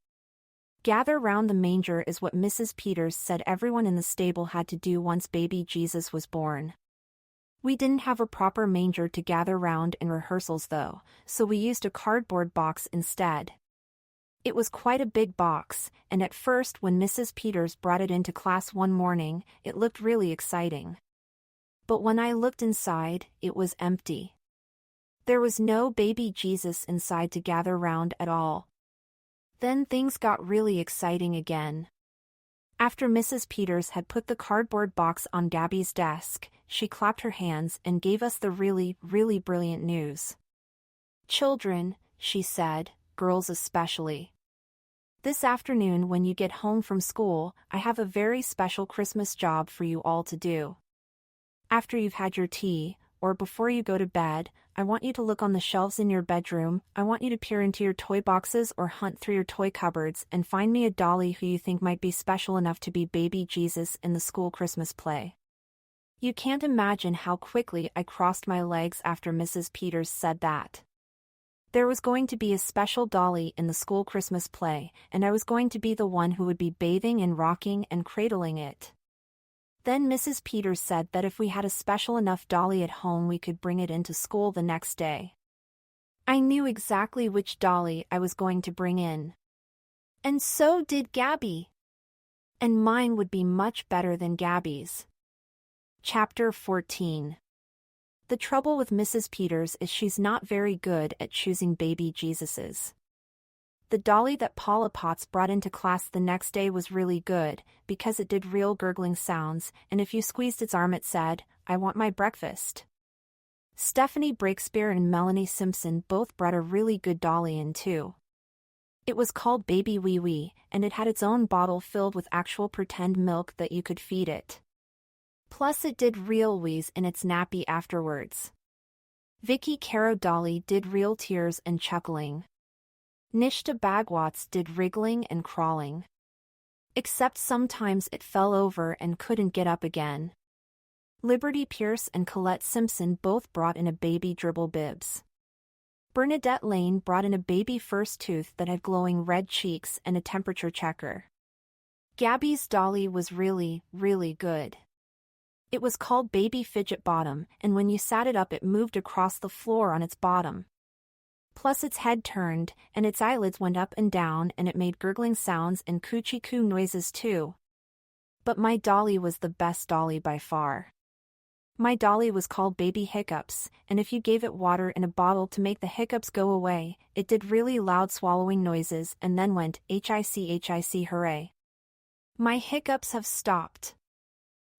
Gather round the manger is what Mrs. Peters said everyone in the stable had to do once baby Jesus was born. We didn't have a proper manger to gather round in rehearsals though, so we used a cardboard box instead. It was quite a big box, and at first when Mrs. Peters brought it into class one morning, it looked really exciting. But when I looked inside, it was empty. There was no baby Jesus inside to gather round at all. Then things got really exciting again. After Mrs. Peters had put the cardboard box on Gabby's desk, she clapped her hands and gave us the really, really brilliant news. "Children," she said, "girls especially. This afternoon when you get home from school, I have a very special Christmas job for you all to do. After you've had your tea, or before you go to bed, I want you to look on the shelves in your bedroom, I want you to peer into your toy boxes or hunt through your toy cupboards and find me a dolly who you think might be special enough to be baby Jesus in the school Christmas play." You can't imagine how quickly I crossed my legs after Mrs. Peters said that. There was going to be a special dolly in the school Christmas play, and I was going to be the one who would be bathing and rocking and cradling it. Then Mrs. Peters said that if we had a special enough dolly at home we could bring it into school the next day. I knew exactly which dolly I was going to bring in. And so did Gabby. And mine would be much better than Gabby's. Chapter 14. The trouble with Mrs. Peters is she's not very good at choosing baby Jesuses. The dolly that Paula Potts brought into class the next day was really good, because it did real gurgling sounds, and if you squeezed its arm it said, "I want my breakfast." Stephanie Breakspear and Melanie Simpson both brought a really good dolly in too. It was called Baby Wee Wee, and it had its own bottle filled with actual pretend milk that you could feed it. Plus it did real wheeze in its nappy afterwards. Vicky Caro Dolly did real tears and chuckling. Nishta Bagwatz did wriggling and crawling. Except sometimes it fell over and couldn't get up again. Liberty Pierce and Colette Simpson both brought in a baby dribble bibs. Bernadette Lane brought in a baby first tooth that had glowing red cheeks and a temperature checker. Gabby's dolly was really, really good. It was called Baby Fidget Bottom, and when you sat it up it moved across the floor on its bottom. Plus its head turned, and its eyelids went up and down, and it made gurgling sounds and coochie-coo noises too. But my dolly was the best dolly by far. My dolly was called Baby Hiccups, and if you gave it water in a bottle to make the hiccups go away, it did really loud swallowing noises and then went hic hooray. My hiccups have stopped.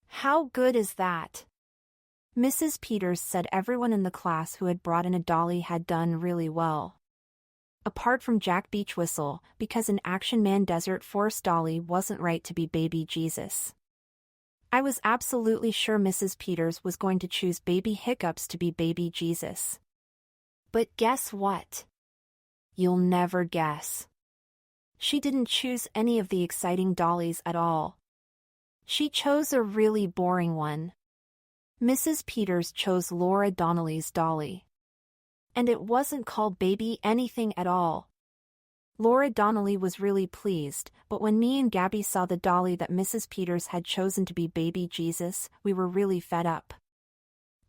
How good is that? Mrs. Peters said everyone in the class who had brought in a dolly had done really well. Apart from Jack Beachwhistle, because an Action Man Desert Force dolly wasn't right to be baby Jesus. I was absolutely sure Mrs. Peters was going to choose Baby Hiccups to be baby Jesus. But guess what? You'll never guess. She didn't choose any of the exciting dollies at all. She chose a really boring one. Mrs. Peters chose Laura Donnelly's dolly. And it wasn't called Baby anything at all. Laura Donnelly was really pleased, but when me and Gabby saw the dolly that Mrs. Peters had chosen to be baby Jesus, we were really fed up.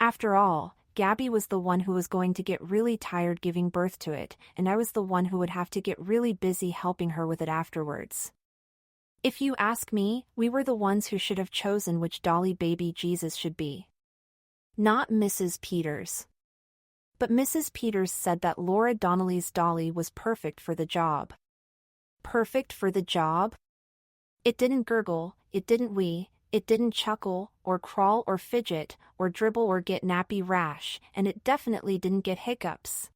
After all, Gabby was the one who was going to get really tired giving birth to it, and I was the one who would have to get really busy helping her with it afterwards. If you ask me, we were the ones who should have chosen which dolly baby Jesus should be. Not Mrs. Peters. But Mrs. Peters said that Laura Donnelly's dolly was perfect for the job. Perfect for the job? It didn't gurgle, it didn't wee, it didn't chuckle, or crawl or fidget, or dribble or get nappy rash, and it definitely didn't get hiccups.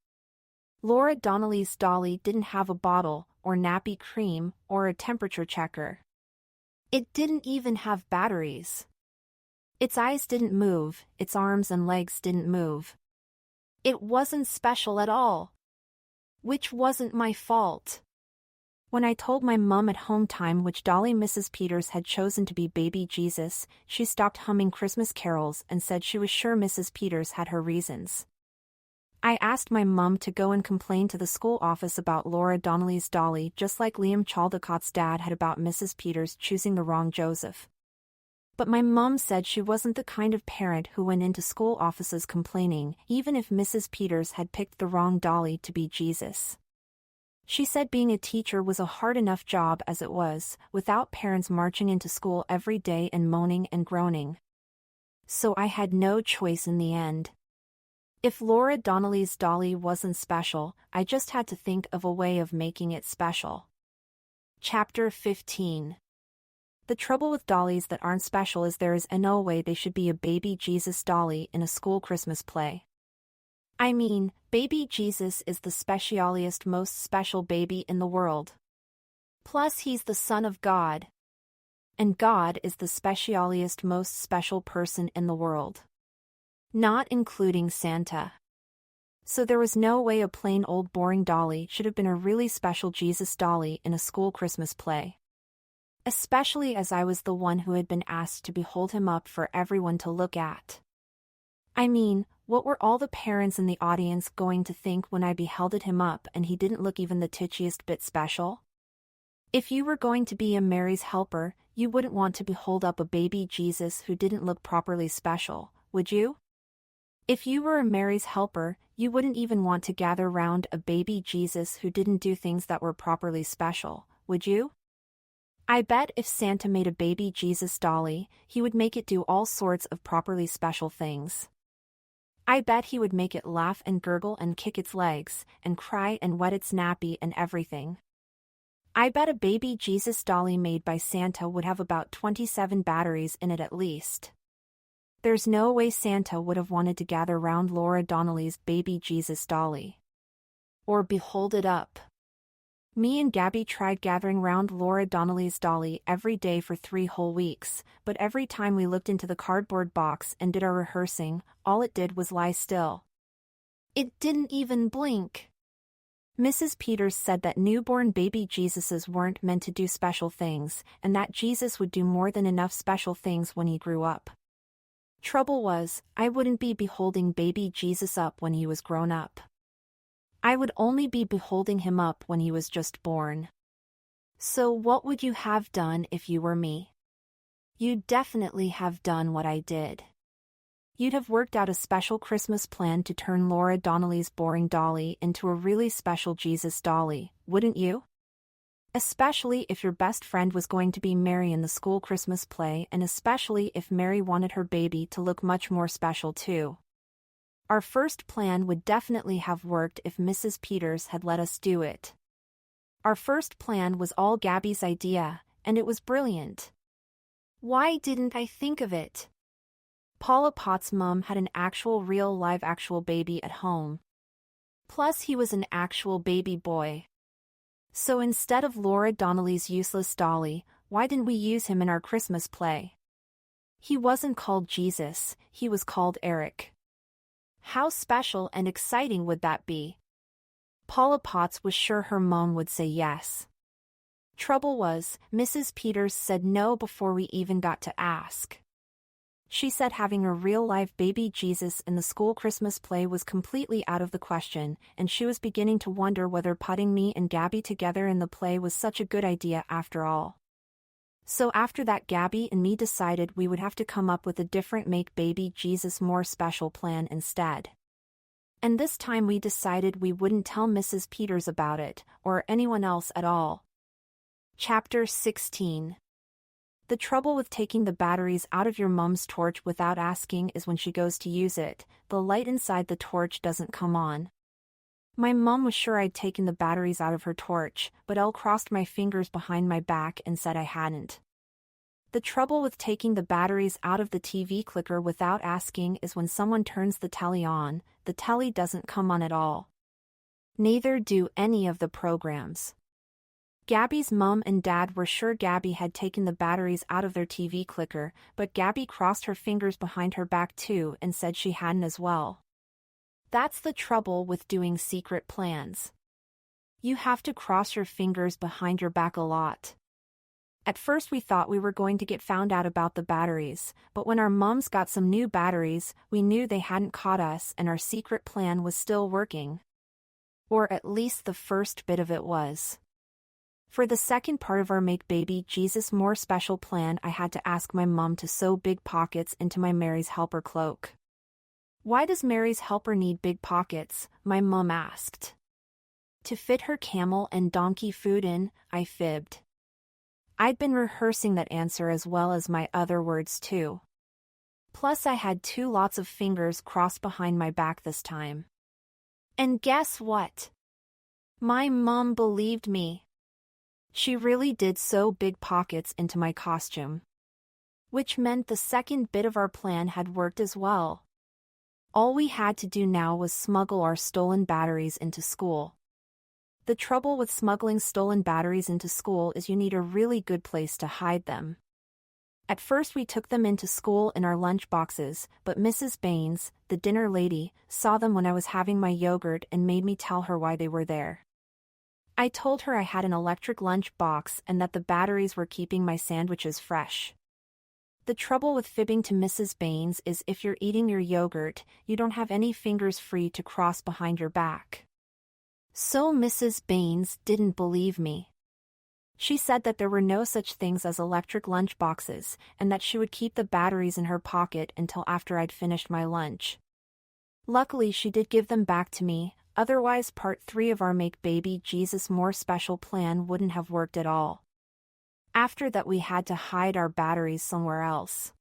Laura Donnelly's dolly didn't have a bottle, or nappy cream, or a temperature checker. It didn't even have batteries. Its eyes didn't move, its arms and legs didn't move. It wasn't special at all. Which wasn't my fault. When I told my mum at home time which dolly Mrs. Peters had chosen to be baby Jesus, she stopped humming Christmas carols and said she was sure Mrs. Peters had her reasons. I asked my mum to go and complain to the school office about Laura Donnelly's dolly just like Liam Chaldicott's dad had about Mrs. Peters choosing the wrong Joseph. But my mum said she wasn't the kind of parent who went into school offices complaining, even if Mrs. Peters had picked the wrong dolly to be Jesus. She said being a teacher was a hard enough job as it was, without parents marching into school every day and moaning and groaning. So I had no choice in the end. If Laura Donnelly's dolly wasn't special, I just had to think of a way of making it special. Chapter 15. The trouble with dollies that aren't special is there is no way they should be a baby Jesus dolly in a school Christmas play. I mean, baby Jesus is the specialiest most special baby in the world. Plus he's the Son of God. And God is the specialiest most special person in the world. Not including Santa. So there was no way a plain old boring dolly should have been a really special Jesus dolly in a school Christmas play. Especially as I was the one who had been asked to hold him up for everyone to look at. I mean, what were all the parents in the audience going to think when I beheld him up and he didn't look even the titchiest bit special? If you were going to be a Mary's helper, you wouldn't want to behold up a baby Jesus who didn't look properly special, would you? If you were a Mary's helper, you wouldn't even want to gather round a baby Jesus who didn't do things that were properly special, would you? I bet if Santa made a baby Jesus dolly, he would make it do all sorts of properly special things. I bet he would make it laugh and gurgle and kick its legs, and cry and wet its nappy and everything. I bet a baby Jesus dolly made by Santa would have about 27 batteries in it at least. There's no way Santa would have wanted to gather round Laura Donnelly's baby Jesus dolly. Or behold it up. Me and Gabby tried gathering round Laura Donnelly's dolly every day for 3 whole weeks, but every time we looked into the cardboard box and did our rehearsing, all it did was lie still. It didn't even blink. Mrs. Peters said that newborn baby Jesuses weren't meant to do special things, and that Jesus would do more than enough special things when he grew up. Trouble was, I wouldn't be beholding baby Jesus up when he was grown up. I would only be beholding him up when he was just born. So what would you have done if you were me? You'd definitely have done what I did. You'd have worked out a special Christmas plan to turn Laura Donnelly's boring dolly into a really special Jesus dolly, wouldn't you? Especially if your best friend was going to be Mary in the school Christmas play, and especially if Mary wanted her baby to look much more special too. Our first plan would definitely have worked if Mrs. Peters had let us do it. Our first plan was all Gabby's idea, and it was brilliant. Why didn't I think of it? Paula Potts' mum had an actual real live actual baby at home. Plus he was an actual baby boy. So instead of Laura Donnelly's useless dolly, why didn't we use him in our Christmas play? He wasn't called Jesus, he was called Eric. How special and exciting would that be? Paula Potts was sure her mom would say yes. Trouble was, Mrs. Peters said no before we even got to ask. She said having a real-life baby Jesus in the school Christmas play was completely out of the question, and she was beginning to wonder whether putting me and Gabby together in the play was such a good idea after all. So after that, Gabby and me decided we would have to come up with a different make baby Jesus more special plan instead. And this time we decided we wouldn't tell Mrs. Peters about it, or anyone else at all. Chapter 16. The trouble with taking the batteries out of your mom's torch without asking is when she goes to use it, the light inside the torch doesn't come on. My mom was sure I'd taken the batteries out of her torch, but Elle crossed my fingers behind my back and said I hadn't. The trouble with taking the batteries out of the TV clicker without asking is when someone turns the telly on, the telly doesn't come on at all. Neither do any of the programs. Gabby's mom and dad were sure Gabby had taken the batteries out of their TV clicker, but Gabby crossed her fingers behind her back too and said she hadn't as well. That's the trouble with doing secret plans. You have to cross your fingers behind your back a lot. At first we thought we were going to get found out about the batteries, but when our moms got some new batteries, we knew they hadn't caught us and our secret plan was still working. Or at least the first bit of it was. For the second part of our Make Baby Jesus More special plan, I had to ask my mom to sew big pockets into my Mary's Helper cloak. Why does Mary's Helper need big pockets? My mom asked. To fit her camel and donkey food in, I fibbed. I'd been rehearsing that answer as well as my other words too. Plus I had 2 lots of fingers crossed behind my back this time. And guess what? My mom believed me. She really did sew big pockets into my costume. Which meant the second bit of our plan had worked as well. All we had to do now was smuggle our stolen batteries into school. The trouble with smuggling stolen batteries into school is you need a really good place to hide them. At first we took them into school in our lunch boxes, but Mrs. Baines, the dinner lady, saw them when I was having my yogurt and made me tell her why they were there. I told her I had an electric lunch box and that the batteries were keeping my sandwiches fresh. The trouble with fibbing to Mrs. Baines is if you're eating your yogurt, you don't have any fingers free to cross behind your back. So Mrs. Baines didn't believe me. She said that there were no such things as electric lunch boxes and that she would keep the batteries in her pocket until after I'd finished my lunch. Luckily she did give them back to me, otherwise part 3 of our Make Baby Jesus More special plan wouldn't have worked at all. After that we had to hide our batteries somewhere else.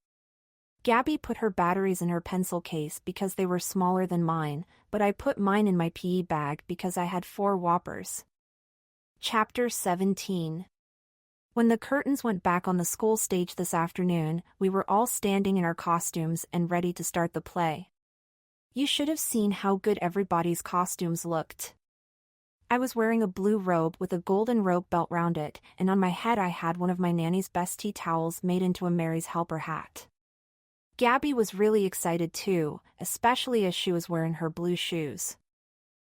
Gabby put her batteries in her pencil case because they were smaller than mine, but I put mine in my PE bag because I had 4 Whoppers. Chapter 17. When the curtains went back on the school stage this afternoon, we were all standing in our costumes and ready to start the play. You should have seen how good everybody's costumes looked. I was wearing a blue robe with a golden rope belt round it, and on my head I had one of my nanny's best tea towels made into a Mary's Helper hat. Gabby was really excited too, especially as she was wearing her blue shoes.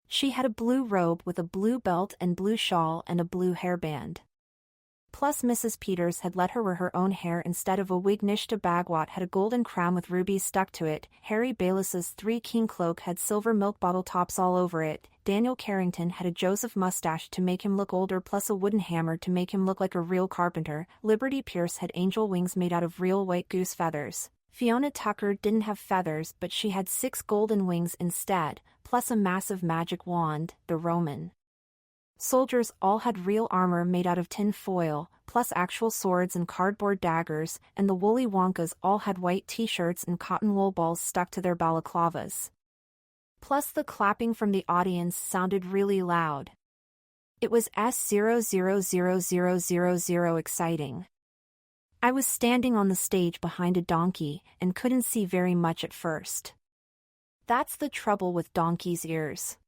She had a blue robe with a blue belt and blue shawl and a blue hairband. Plus Mrs. Peters had let her wear her own hair instead of a wig. Nishta Bagwat had a golden crown with rubies stuck to it, Harry Bayless's 3 King cloak had silver milk bottle tops all over it, Daniel Carrington had a Joseph mustache to make him look older plus a wooden hammer to make him look like a real carpenter, Liberty Pierce had angel wings made out of real white goose feathers, Fiona Tucker didn't have feathers but she had 6 golden wings instead, plus a massive magic wand, the Roman. Soldiers all had real armor made out of tin foil, plus actual swords and cardboard daggers, and the woolly Wonkas all had white t-shirts and cotton wool balls stuck to their balaclavas. Plus the clapping from the audience sounded really loud. It was S000000 exciting. I was standing on the stage behind a donkey and couldn't see very much at first. That's the trouble with donkey's ears.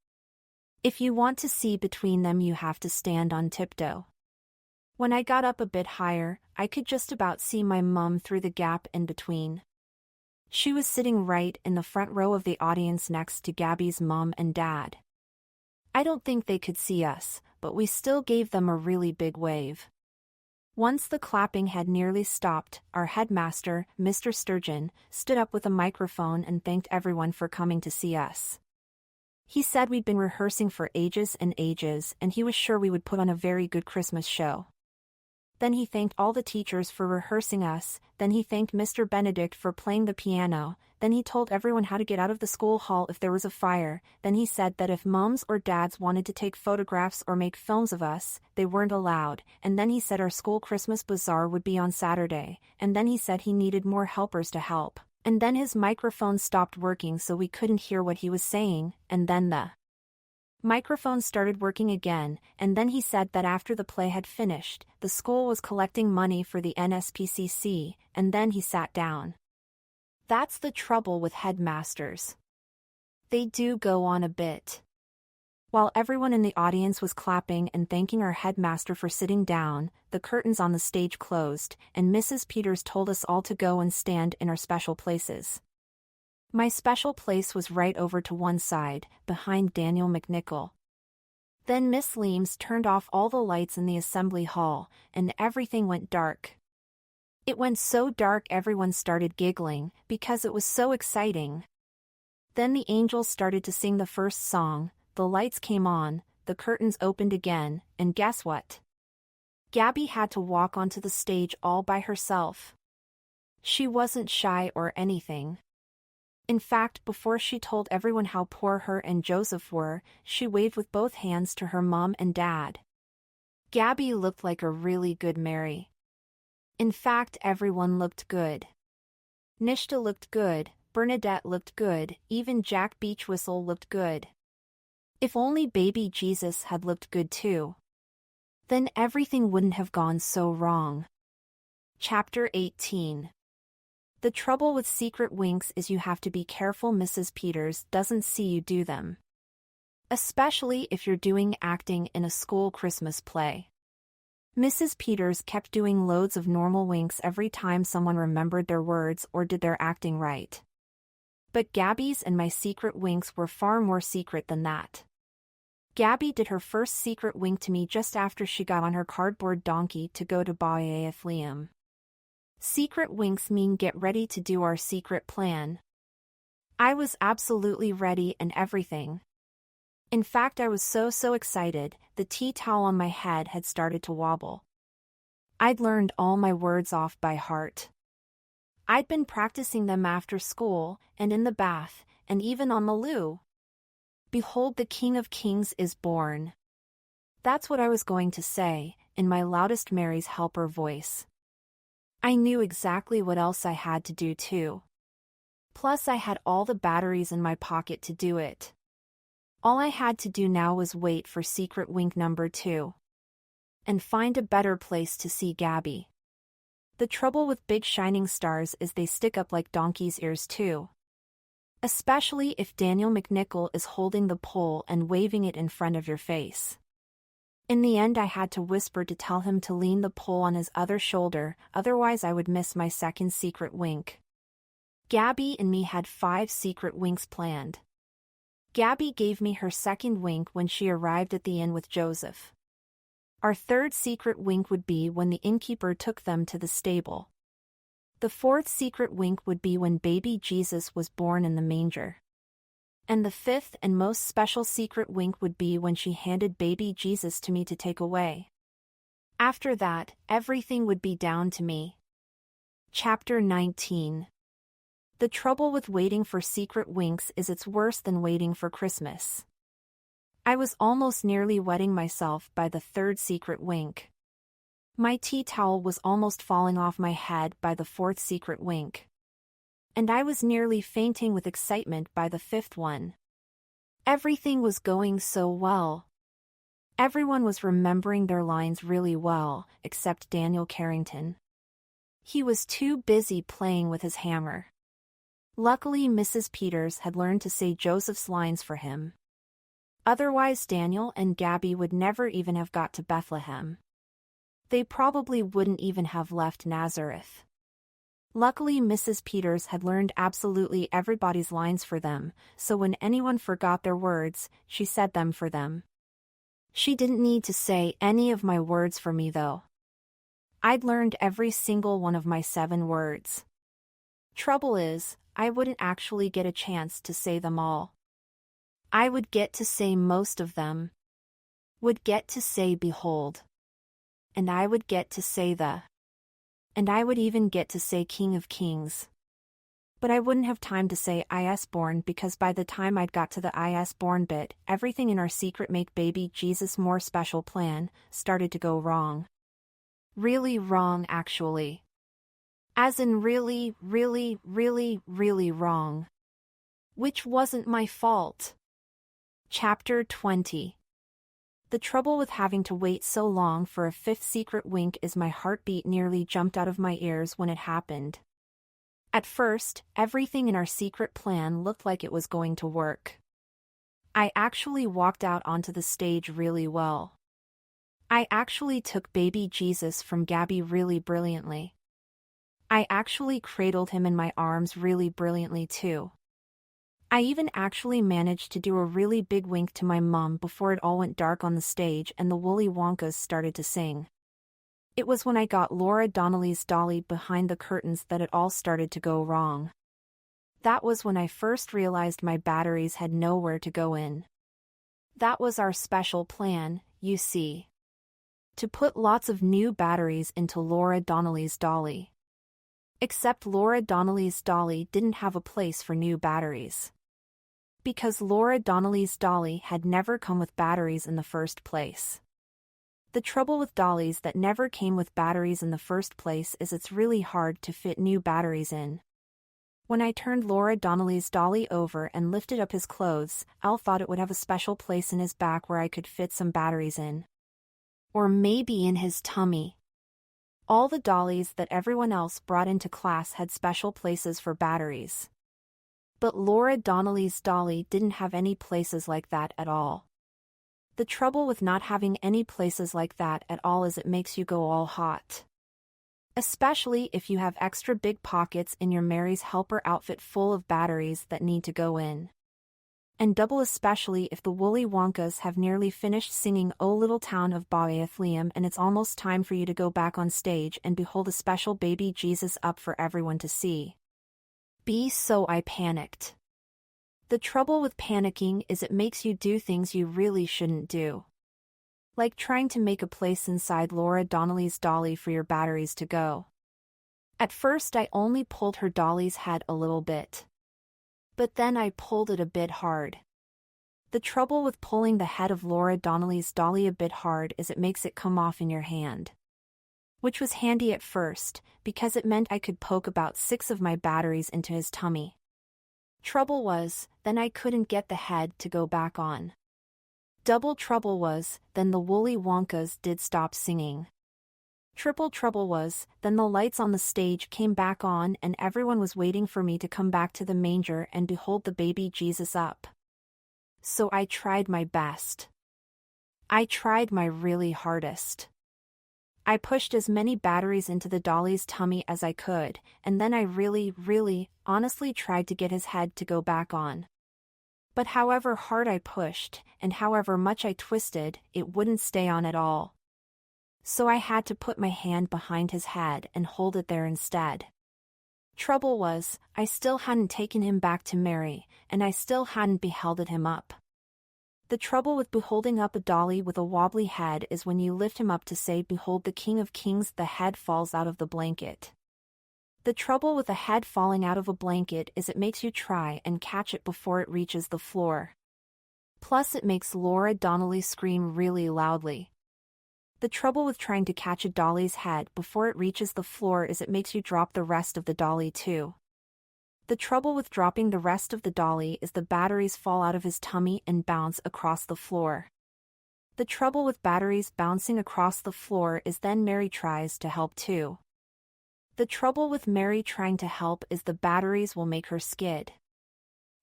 If you want to see between them you have to stand on tiptoe. When I got up a bit higher, I could just about see my mum through the gap in between. She was sitting right in the front row of the audience next to Gabby's mom and dad. I don't think they could see us, but we still gave them a really big wave. Once the clapping had nearly stopped, our headmaster, Mr. Sturgeon, stood up with a microphone and thanked everyone for coming to see us. He said we'd been rehearsing for ages and ages and he was sure we would put on a very good Christmas show. Then he thanked all the teachers for rehearsing us, then he thanked Mr. Benedict for playing the piano, then he told everyone how to get out of the school hall if there was a fire, then he said that if mums or dads wanted to take photographs or make films of us, they weren't allowed, and then he said our school Christmas bazaar would be on Saturday, and then he said he needed more helpers to help, and then his microphone stopped working so we couldn't hear what he was saying, and then the microphone started working again, and then he said that after the play had finished, the school was collecting money for the NSPCC, and then he sat down. That's the trouble with headmasters. They do go on a bit. While everyone in the audience was clapping and thanking our headmaster for sitting down, the curtains on the stage closed, and Mrs. Peters told us all to go and stand in our special places. My special place was right over to one side, behind Daniel McNichol. Then Miss Leames turned off all the lights in the assembly hall, and everything went dark. It went so dark everyone started giggling, because it was so exciting. Then the angels started to sing the first song, the lights came on, the curtains opened again, and guess what? Gabby had to walk onto the stage all by herself. She wasn't shy or anything. In fact, before she told everyone how poor her and Joseph were, she waved with both hands to her mom and dad. Gabby looked like a really good Mary. In fact, everyone looked good. Nishta looked good, Bernadette looked good, even Jack Beachwhistle looked good. If only baby Jesus had looked good too. Then everything wouldn't have gone so wrong. Chapter 18. The trouble with secret winks is you have to be careful Mrs. Peters doesn't see you do them. Especially if you're doing acting in a school Christmas play. Mrs. Peters kept doing loads of normal winks every time someone remembered their words or did their acting right. But Gabby's and my secret winks were far more secret than that. Gabby did her first secret wink to me just after she got on her cardboard donkey to go to Bethlehem. Secret winks mean get ready to do our secret plan. I was absolutely ready and everything. In fact, I was so excited, the tea towel on my head had started to wobble. I'd learned all my words off by heart. I'd been practicing them after school, and in the bath, and even on the loo. Behold, the King of Kings is born. That's what I was going to say, in my loudest Mary's helper voice. I knew exactly what else I had to do too. Plus I had all the batteries in my pocket to do it. All I had to do now was wait for secret wink number 2. And find a better place to see Gabby. The trouble with big shining stars is they stick up like donkey's ears too. Especially if Daniel McNichol is holding the pole and waving it in front of your face. In the end I had to whisper to tell him to lean the pole on his other shoulder, otherwise I would miss my second secret wink. Gabby and me had 5 secret winks planned. Gabby gave me her second wink when she arrived at the inn with Joseph. Our third secret wink would be when the innkeeper took them to the stable. The fourth secret wink would be when baby Jesus was born in the manger. And the fifth and most special secret wink would be when she handed baby Jesus to me to take away. After that, everything would be down to me. Chapter 19. The trouble with waiting for secret winks is it's worse than waiting for Christmas. I was almost nearly wetting myself by the third secret wink. My tea towel was almost falling off my head by the fourth secret wink. And I was nearly fainting with excitement by the fifth one. Everything was going so well. Everyone was remembering their lines really well, except Daniel Carrington. He was too busy playing with his hammer. Luckily, Mrs. Peters had learned to say Joseph's lines for him. Otherwise, Daniel and Gabby would never even have got to Bethlehem. They probably wouldn't even have left Nazareth. Luckily, Mrs. Peters had learned absolutely everybody's lines for them, so when anyone forgot their words, she said them for them. She didn't need to say any of my words for me though. I'd learned every single one of my 7 words. Trouble is, I wouldn't actually get a chance to say them all. I would get to say most of them. Would get to say behold. and I would get to say and I would even get to say King of Kings. But I wouldn't have time to say Is-born because by the time I'd got to the Is-born bit, everything in our secret make baby Jesus more special plan started to go wrong. Really wrong actually. As in really, really, really, really wrong. Which wasn't my fault. Chapter 20. The trouble with having to wait so long for a fifth secret wink is my heartbeat nearly jumped out of my ears when it happened. At first, everything in our secret plan looked like it was going to work. I actually walked out onto the stage really well. I actually took baby Jesus from Gabby really brilliantly. I actually cradled him in my arms really brilliantly too. I even actually managed to do a really big wink to my mom before it all went dark on the stage and the Woolly Wonkas started to sing. It was when I got Laura Donnelly's dolly behind the curtains that it all started to go wrong. That was when I first realized my batteries had nowhere to go in. That was our special plan, you see. To put lots of new batteries into Laura Donnelly's dolly. Except Laura Donnelly's dolly didn't have a place for new batteries. Because Laura Donnelly's dolly had never come with batteries in the first place. The trouble with dollies that never came with batteries in the first place is it's really hard to fit new batteries in. When I turned Laura Donnelly's dolly over and lifted up his clothes, Al thought it would have a special place in his back where I could fit some batteries in. Or maybe in his tummy. All the dollies that everyone else brought into class had special places for batteries. But Laura Donnelly's dolly didn't have any places like that at all. The trouble with not having any places like that at all is it makes you go all hot. Especially if you have extra big pockets in your Mary's Helper outfit full of batteries that need to go in. And double especially if the Woolly Wonkas have nearly finished singing O Little Town of Bethlehem and it's almost time for you to go back on stage and behold a special baby Jesus up for everyone to see. So I panicked. The trouble with panicking is it makes you do things you really shouldn't do. Like trying to make a place inside Laura Donnelly's dolly for your batteries to go. At first I only pulled her dolly's head a little bit. But then I pulled it a bit hard. The trouble with pulling the head of Laura Donnelly's dolly a bit hard is it makes it come off in your hand. Which was handy at first, because it meant I could poke about 6 of my batteries into his tummy. Trouble was, then I couldn't get the head to go back on. Double trouble was, then the Woolly Wonkas did stop singing. Triple trouble was, then the lights on the stage came back on and everyone was waiting for me to come back to the manger and behold the baby Jesus up. So I tried my best. I tried my really hardest. I pushed as many batteries into the dolly's tummy as I could, and then I really, really, honestly tried to get his head to go back on. But however hard I pushed, and however much I twisted, it wouldn't stay on at all. So I had to put my hand behind his head and hold it there instead. Trouble was, I still hadn't taken him back to Mary, and I still hadn't beheaded him up. The trouble with beholding up a dolly with a wobbly head is when you lift him up to say behold the King of Kings, the head falls out of the blanket. The trouble with a head falling out of a blanket is it makes you try and catch it before it reaches the floor. Plus it makes Laura Donnelly scream really loudly. The trouble with trying to catch a dolly's head before it reaches the floor is it makes you drop the rest of the dolly too. The trouble with dropping the rest of the dolly is the batteries fall out of his tummy and bounce across the floor. The trouble with batteries bouncing across the floor is then Mary tries to help too. The trouble with Mary trying to help is the batteries will make her skid.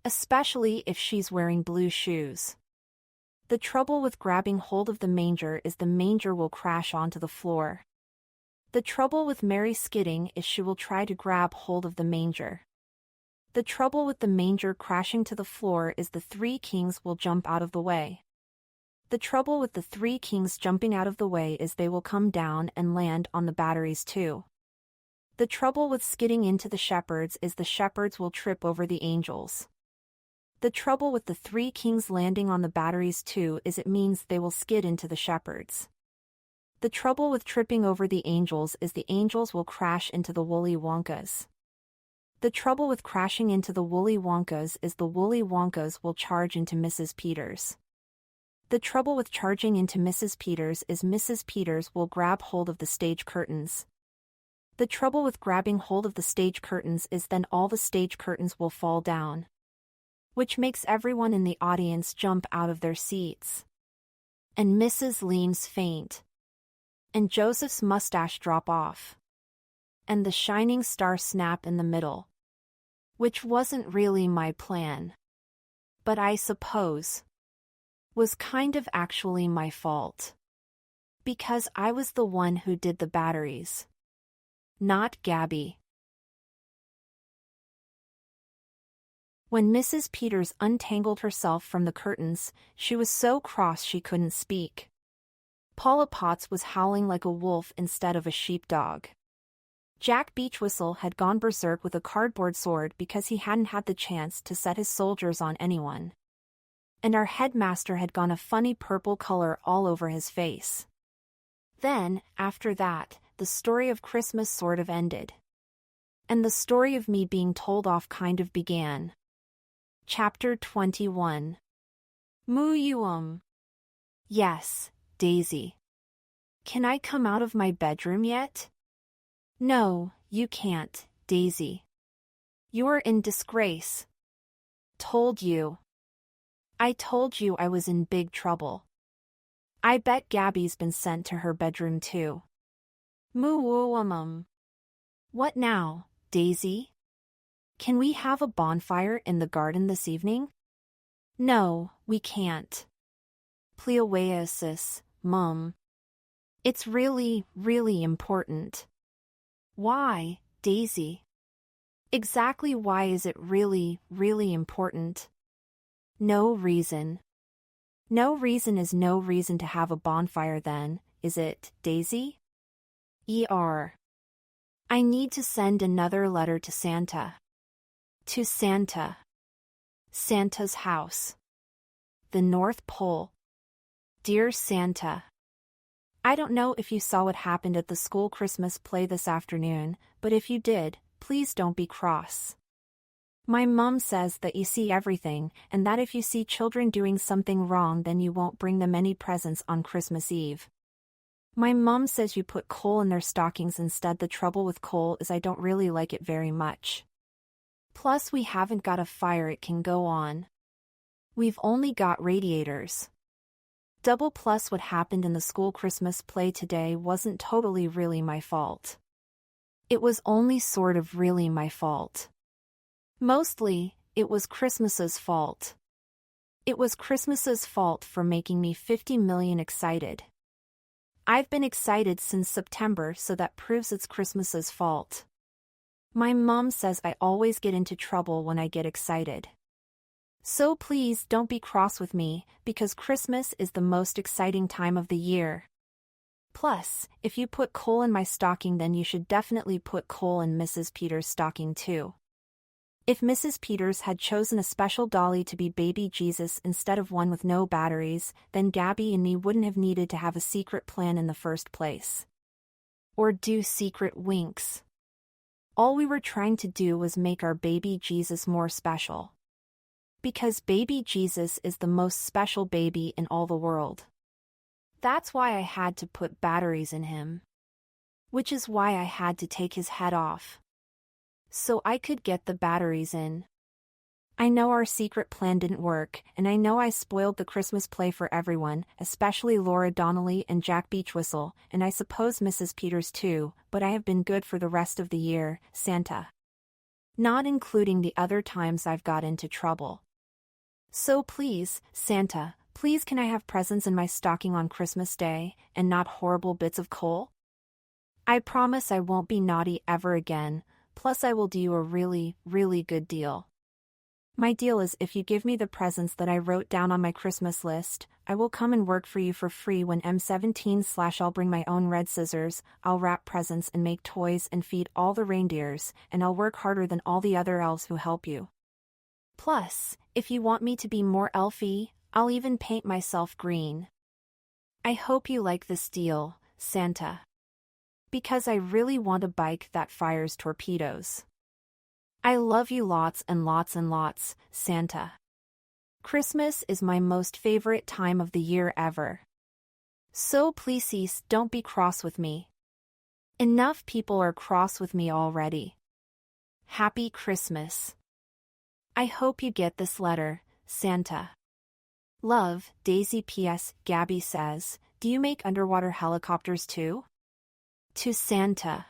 Especially if she's wearing blue shoes. The trouble with grabbing hold of the manger is the manger will crash onto the floor. The trouble with Mary skidding is she will try to grab hold of the manger. The trouble with the manger crashing to the floor is the 3 kings will jump out of the way. The trouble with the 3 kings jumping out of the way is they will come down and land on the batteries too. The trouble with skidding into the shepherds is the shepherds will trip over the angels. The trouble with the 3 kings landing on the batteries too is it means they will skid into the shepherds. The trouble with tripping over the angels is the angels will crash into the woolly Wonkas. The trouble with crashing into the woolly Wonkas is the woolly Wonkas will charge into Mrs. Peters. The trouble with charging into Mrs. Peters is Mrs. Peters will grab hold of the stage curtains. The trouble with grabbing hold of the stage curtains is then all the stage curtains will fall down, which makes everyone in the audience jump out of their seats. And Mrs. Leames faint. And Joseph's mustache drop off. And the shining star snap in the middle. Which wasn't really my plan. But I suppose was kind of actually my fault. Because I was the one who did the batteries. Not Gabby. When Mrs. Peters untangled herself from the curtains, she was so cross she couldn't speak. Paula Potts was howling like a wolf instead of a sheepdog. Jack Beachwhistle had gone berserk with a cardboard sword because he hadn't had the chance to set his soldiers on anyone. And our headmaster had gone a funny purple color all over his face. Then, after that, the story of Christmas sort of ended. And the story of me being told off kind of began. Chapter 21. Moo. Yes, Daisy. Can I come out of my bedroom yet? No, you can't, Daisy. You're in disgrace. Told you. I told you I was in big trouble. I bet Gabby's been sent to her bedroom too. Moo. What now, Daisy? Can we have a bonfire in the garden this evening? No, we can't. Pleoasis, Mum. It's really, really important. Why, Daisy? Exactly why is it really, really important? No reason. No reason is no reason to have a bonfire then, is it, Daisy? I need to send another letter to Santa. To Santa. Santa's house. The North Pole. Dear Santa. I don't know if you saw what happened at the school Christmas play this afternoon, but if you did, please don't be cross. My mom says that you see everything, and that if you see children doing something wrong then you won't bring them any presents on Christmas Eve. My mom says you put coal in their stockings instead. The trouble with coal is I don't really like it very much. Plus we haven't got a fire it can go on. We've only got radiators. Double plus what happened in the school Christmas play today wasn't totally really my fault. It was only sort of really my fault. Mostly, it was Christmas's fault. It was Christmas's fault for making me 50 million excited. I've been excited since September, so that proves it's Christmas's fault. My mom says I always get into trouble when I get excited. So please don't be cross with me, because Christmas is the most exciting time of the year. Plus, if you put coal in my stocking then you should definitely put coal in Mrs. Peters' stocking too. If Mrs. Peters had chosen a special dolly to be baby Jesus instead of one with no batteries, then Gabby and me wouldn't have needed to have a secret plan in the first place. Or do secret winks. All we were trying to do was make our baby Jesus more special. Because baby Jesus is the most special baby in all the world. That's why I had to put batteries in him. Which is why I had to take his head off. So I could get the batteries in. I know our secret plan didn't work, and I know I spoiled the Christmas play for everyone, especially Laura Donnelly and Jack Beachwhistle, and I suppose Mrs. Peters too, but I have been good for the rest of the year, Santa. Not including the other times I've got into trouble. So please, Santa, please can I have presents in my stocking on Christmas Day, and not horrible bits of coal? I promise I won't be naughty ever again, plus I will do you a really, really good deal. My deal is if you give me the presents that I wrote down on my Christmas list, I will come and work for you for free when M17/ I'll bring my own red scissors, I'll wrap presents and make toys and feed all the reindeers, and I'll work harder than all the other elves who help you. Plus, if you want me to be more elfy, I'll even paint myself green. I hope you like this deal, Santa. Because I really want a bike that fires torpedoes. I love you lots and lots and lots, Santa. Christmas is my most favorite time of the year ever. So please don't be cross with me. Enough people are cross with me already. Happy Christmas. I hope you get this letter, Santa. Love, Daisy. P.S. Gabby says, do you make underwater helicopters too? To Santa.